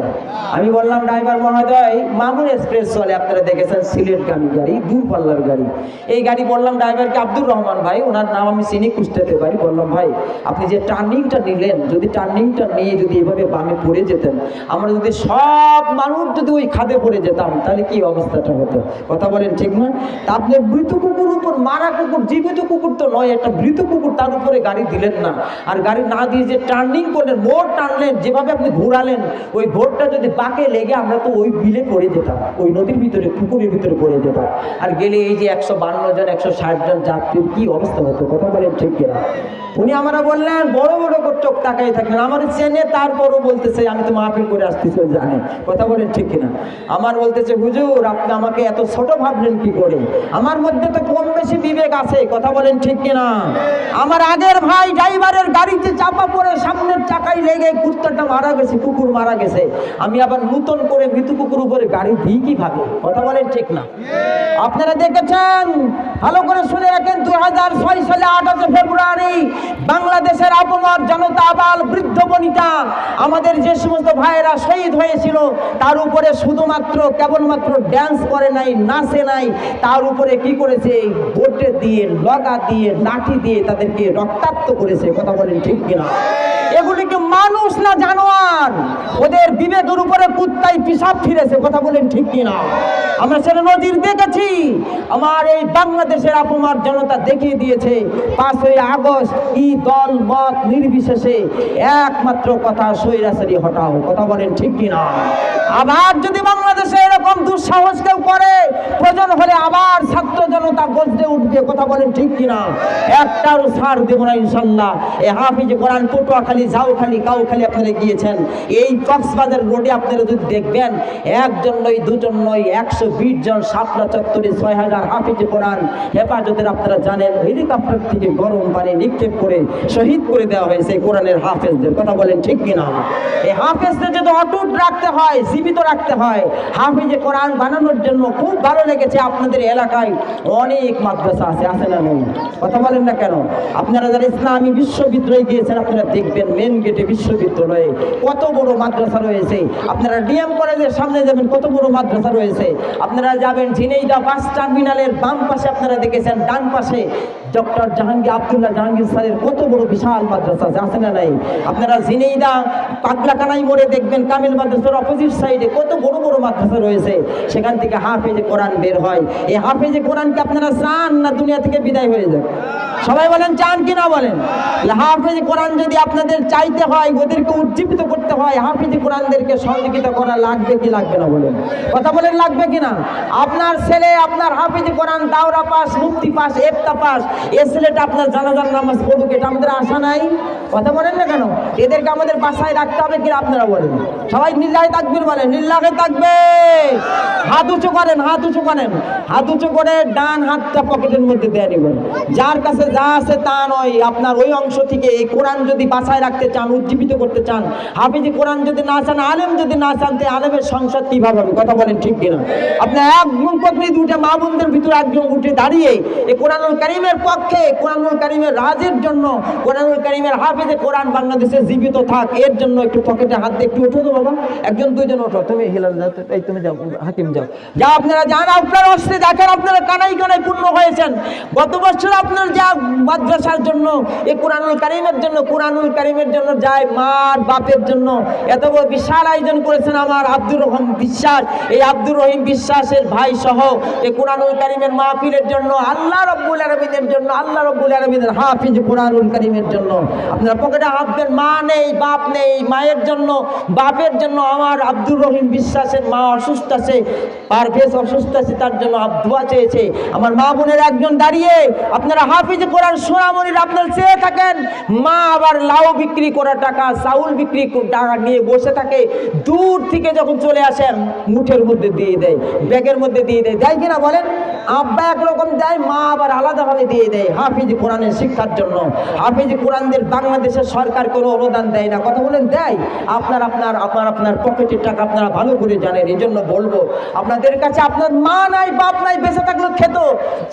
আমি বললাম, ড্রাইভার মহোদয় মামুন এক্সপ্রেস চলে, আপনারা দেখেছেন, সিলেটগামী গাড়ি, দূরপাল্লার গাড়ি। এই গাড়ি বললাম ড্রাইভারকে, আব্দুর রহমান ভাই, ওনার নাম আমি চিনি, কুষ্টাতে পারি। বললাম, ভাই আপনি যে টার্নিংটা নিলেন, যদি টার্নিংটা নিয়ে যদি এভাবে বামে পড়ে যেতেন, আমরা যদি সব মানুষ যদি ওই খাদে পড়ে যেতাম, তাহলে কি অবস্থাটা হতো? কথা বলেন ঠিক না? তা আপনি মৃত কুকুর উপর, মারা কুকুর, জীবিত কুকুর তো নয়, একটা মৃত কুকুর, তার উপরে গাড়ি দিলেন না। আর গাড়ি না দিয়ে যে টার্নিং করলেন, মোড় টানলেন, যেভাবে আপনি ঘোরালেন, ওই ভোটটা যদি বাঁকে লেগে আমরা তো ওই বিলে পড়ে যেতাম, ওই নদীর ভিতরে, পুকুরের ভিতরে পড়ে যেতাম। আর গেলে এই যে 152 জন 160 জন যাত্রীর কি অবস্থা হতো? কথা বলেন ঠিক কিনা? উনি আমরা বললেন, বড় বড় করে চোখ তাকাই থাকলেন, আমার চেনে, তারপরও বলতেছে আমি তো মাহফিল করে আসতেছি, জানে। কথা বলেন ঠিক কিনা? আমার বলতেছে, হুজুর আপনি আমাকে এত ছোট ভাবলেন কি করে? আমার মধ্যে তো কম বেশি বিবেক আছে। কথা বলেন ঠিক কিনা? আমার আগের ভাই ড্রাইভারের গাড়িতে চাপা পড়ে সামনের চাকায় লেগে কুত্তাটা মারা গেছে, কুকুর মারা গেছে, আমি আবার নতুন করে মৃত কুকুর উপরে গাড়ি দিই কিভাবে? কথা বলেন ঠিক না? আপনারা দেখেছেন, ভালো করে শুনে রাখেন, 2006 সালে 28 ফেব্রুয়ারি বাংলাদেশের আপমর জনতা, আবাল বৃদ্ধ বনিতা, আমাদের যে সমস্ত ভাইয়েরা শহীদ হয়েছিল, তার উপরে শুধুমাত্র কেবলমাত্র ড্যান্স করে নাই, নাচে নাই, তার উপরে কি করেছে? বোটে দিয়ে, লগা দিয়ে, লাঠি দিয়ে তাদেরকে রক্তাক্ত করেছে। কথা বলেন ঠিক কিনা? এগুলিকে মানুষ না জানোয়ার, ওদের বিবেকের উপরে কুত্তায় পিশাব ফিরেছে। কথা বলেন ঠিক কিনা? আমরা সেটা নজির দেখেছি। আমার এই বাংলাদেশের আপমার জনতা দেখিয়ে দিয়েছে, 5ই আগস্ট ই দল মত নির্বিশেষে একমাত্র কথা, স্বৈরাচারী হটাও। কথা বলেন ঠিক কিনা? আবার যদি বাংলাদেশে এরকম দুঃসাহস কেউ করে, প্রয়োজন হলে আবার ছাত্র জনতা গর্জে উঠবে। কথা বলেন ঠিক কিনা? একটাও ছাড় দেব না ইনশাল্লাহ। এই হাফিজ কোরআন পটুয়াখালী, ঝাউখালী, কাউখালী আপনারা গিয়েছেন, এই কক্সবাজার রোডে আপনারা যদি দেখবেন, একজন নয় দুজন নয়, 120 জন শাপলা চত্বরে 6000 হাফিজ কোরআন হেফাজতের, আপনারা জানেন, হেলিকপ্টার থেকে গরম পানি নিক্ষেপ করে শহীদ করে দেওয়া হয়েছে কোরআনের হাফেজদের। কথা বলেন ঠিক কিনা? এই হাফেজদের যদি অটুট রাখতে হয়, জীবিত রাখতে হয়, হাফিজে কোরআন বানানোর জন্য খুব ভালো লেগেছে, আপনাদের এলাকায় অনেক মাদ্রাসা আছে, আছে না নেই? কথা বলেন না কেন? আপনারা যারা ইসলামী বিশ্ববিদ্যালয়ে গিয়েছেন, আপনারা দেখবেন মেন গেটে বিশ্ববিদ্যালয়ে কত বড় মাদ্রাসা রয়েছে। আপনারা ডিএম কলেজের সামনে যাবেন, কত বড় মাদ্রাসা রয়েছে। আপনারা যাবেন ঝিনাইদহ বাস টার্মিনালের বাম পাশে, আপনারা দেখেছেন, ডান পাশে ডক্টর জাহাঙ্গীর, আব্দুল্লাহ জাহাঙ্গীর স্যারের কত বড় বিশাল মাদ্রাসা আছে, আছে না নাই? আপনারা ঝিনাইদহ পাগলাকানাই মোড়ে দেখবেন, কামিল মাদ্রাসার অপোজিট সাইডে কত বড় বড় মাদ্রাসা রয়েছে, সেখান থেকে হাফেজে কোরআন বের হয়। এই হাফেজে কোরআনকে আপনারা চান না দুনিয়া থেকে বিদায় হয়ে যাক? সবাই বলেন চান কি না বলেন? হাফেজ কোরআন যদি আপনাদের চাইতে হয়, ওদেরকে উজ্জীবিত করতে হয়, হাফেজ কোরআনদেরকে সহযোগিতা করা লাগবে কি লাগবে না বলেন? কথা বলেন লাগবে কিনা? আপনার ছেলে আপনার হাফেজ কোরআন দাওরা পাস, মুফতি পাস, ইফতা পাস, এই ছেলেটা আপনার জানাজার নামাজ পড়ুক, এটা আমাদের আশা নাই? কথা বলেন না কেন? এদেরকে আমাদের বাসায় রাখতে হবে কি আপনারা বলেন? সবাই লিল্লাহি তাকবীর বলেন, লিল্লাহি তাকবীর। হাত উঁচু করেন, হাত উঁচু করেন, হাত উঁচু করে ডান হাতটা পকেটের মধ্যে দিয়ে নেবেন। যার কাছে যা আছে তা নয়, আপনার ওই অংশ থেকে এই কোরআন যদি বাঁচায় রাখতে চান, উজ্জীবিত করতে চান, হাফিজি কোরআন যদি না চান, আলেম যদি না চান, তে আলেমের সংসদ কিভাবে হবে? কথা বলেন ঠিক কিনা? আপনি একজন প্রতিনিধি উঠে মা বোনদের ভিতরে একজন উঠে দাঁড়িয়ে এই কোরআনুল কারীমের পক্ষে, কোরআনুল কারীমের রাজের জন্য, কোরআনুল কারীমের হাফিজে কোরআন বাংলাদেশে জীবিত থাক, এর জন্য একটু পকেটে হাত দিয়ে একটু ওঠো তো বাবা, একজন দুইজন ওঠো, তুমি হিলাল যাও তো, এই তুমি যাও, হাকিম যাও, যা আপনারা যান, আপনার অস্ত্রে দেখেন আপনারা কানাই কানাই পূর্ণ হয়েছেন। গত বছর আপনার যা মাদ্রাসার জন্য, এই কোরআনুল কারীমের জন্য, কোরআনুল কারীমের জন্য যায় মার বাপের জন্য এত বড় বিশাল আয়োজন করেছেন আমার আব্দুর রহিম বিশ্বাস। এই আব্দুর রহিম বিশ্বাসের ভাই সহ এই কোরআনুল কারীমের মাহফিলের জন্য, আল্লাহ রাব্বুল আলামিনের জন্য, আল্লাহ রাব্বুল আলামিনের হাফিজ কোরআনুল কারীমের জন্য আপনারা পকেটে হাত দেন। মা নেই, বাপ নেই, মায়ের জন্য, বাপের জন্য, আমার আব্দুর রহিম বিশ্বাসের মা অসুস্থ আছে, পারভেজ অসুস্থ আছে, তার জন্য দোয়া চেয়েছে। আমার মা বোনের একজন দাঁড়িয়ে আপনারা হাফিজ কোরআন সোনামণির আপনারা চেয়ে থাকেন, মা আবার লাউ বিক্রি করা টাকা, চাউল বিক্রি টাকা নিয়ে বসে থাকে, দূর থেকে যখন চলে আসেন মুঠের মধ্যে দিয়ে দেয়, ব্যাগের মধ্যে দিয়ে দেয়, দেয় কিনা বলেন? আব্বা একরকম দেয়, মা আবার আলাদাভাবে দিয়ে দেয় হাফিজ কোরআনের শিক্ষার জন্য। হাফিজ কোরআনদের বাংলাদেশের সরকার কোনো অনুদান দেয় না, কথা বলেন দেয়? আপনার পকেটের টাকা আপনারা ভালো করে জানেন। এই জন্য বলবো আপনাদের কাছে, আপনার মা নাই, বাপ নাই, বেঁচে থাকলেও খেত,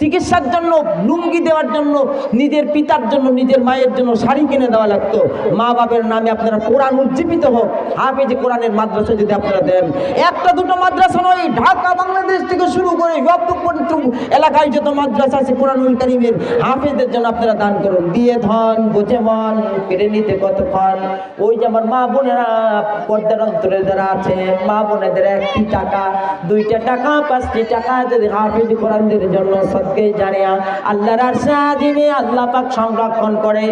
চিকিৎসার জন্য, লুঙ্গি দেওয়ার জন্য, নিজের পিতার জন্য, নিজের মায়ের জন্য শাড়ি কিনে দেওয়া লাগতো। মা বাপের নামে আপনারা কোরআন উজ্জীবিত হোক, হাফিজ কোরআনের মাদ্রাসা যদি আপনারা দেন, একটা দুটো মাদ্রাসা নয়, ঢাকা বাংলাদেশ থেকে শুরু করে এলাকায় যত মাদ্রাসা আছে কোরআনুল কারীমের হাফেজদের জন্য আপনারা দান করুন। দিয়ে ধন বোঝে মন, কেড়ে নিতে কতক্ষণ। ওই যে আমার মা বোনেরা পর্দার অন্তরে যারা আছে, মা বোনেদের 1টি টাকা, 2টা টাকা, 5টি টাকা যদি হাফেজ কোরআনদের জন্য সদকায়ে জারিয়া আল্লাহর আরশে আজিমে আল্লাহ পাক সংরক্ষণ করে,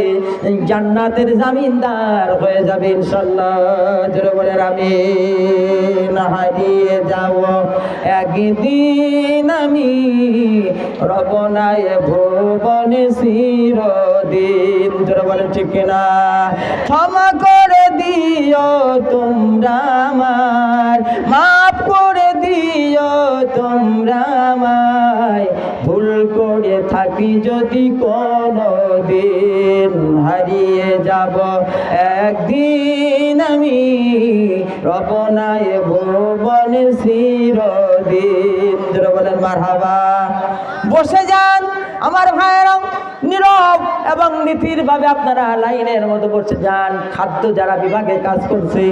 জান্নাতের জামিনদার হয়ে যাবে ইনশাআল্লাহ। জোরে বলেন আমিন। হারিয়ে যাব একদিন আমি রবনায় ভুবনে চিরদিন। জোরে বলেন ঠিক কিনা? ক্ষমা করে দিও তোমরা আমায়, মাফ করে দিও তোমরা আমায়, ভুল করে থাকি যদি কোনো দিন, হারিয়ে যাব একদিন আমি রবনায় ভুবনে চিরদিন। জোরে বলেন মারহাবা। বসে যান আমার ভাইয়েরা, নীরব এবং নীতির ভাবে আপনারা লাইনের মতো বসে যান। খাদ্য যারা বিভাগে কাজ করছে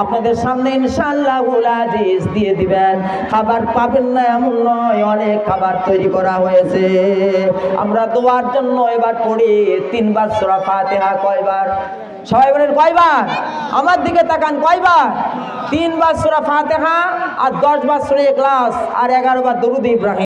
আপনাদের সামনে ইনশাআল্লাহ আজিজ দিয়ে দিবেন। খাবার পাবেন না এমন নয়, অনেক খাবার তৈরি করা হয়েছে। আমরা দোয়ার জন্য এবার পড়ি 3 বার সূরা ফাতিহা। কয়বার? সবাই বলেন কয়বার? আমার দিকে তাকান, কয়বার? 3 বার সূরা ফাতিহা আর 10 বার সূরা ইখলাস আর 11 বার দরুদ ইব্রাহিম।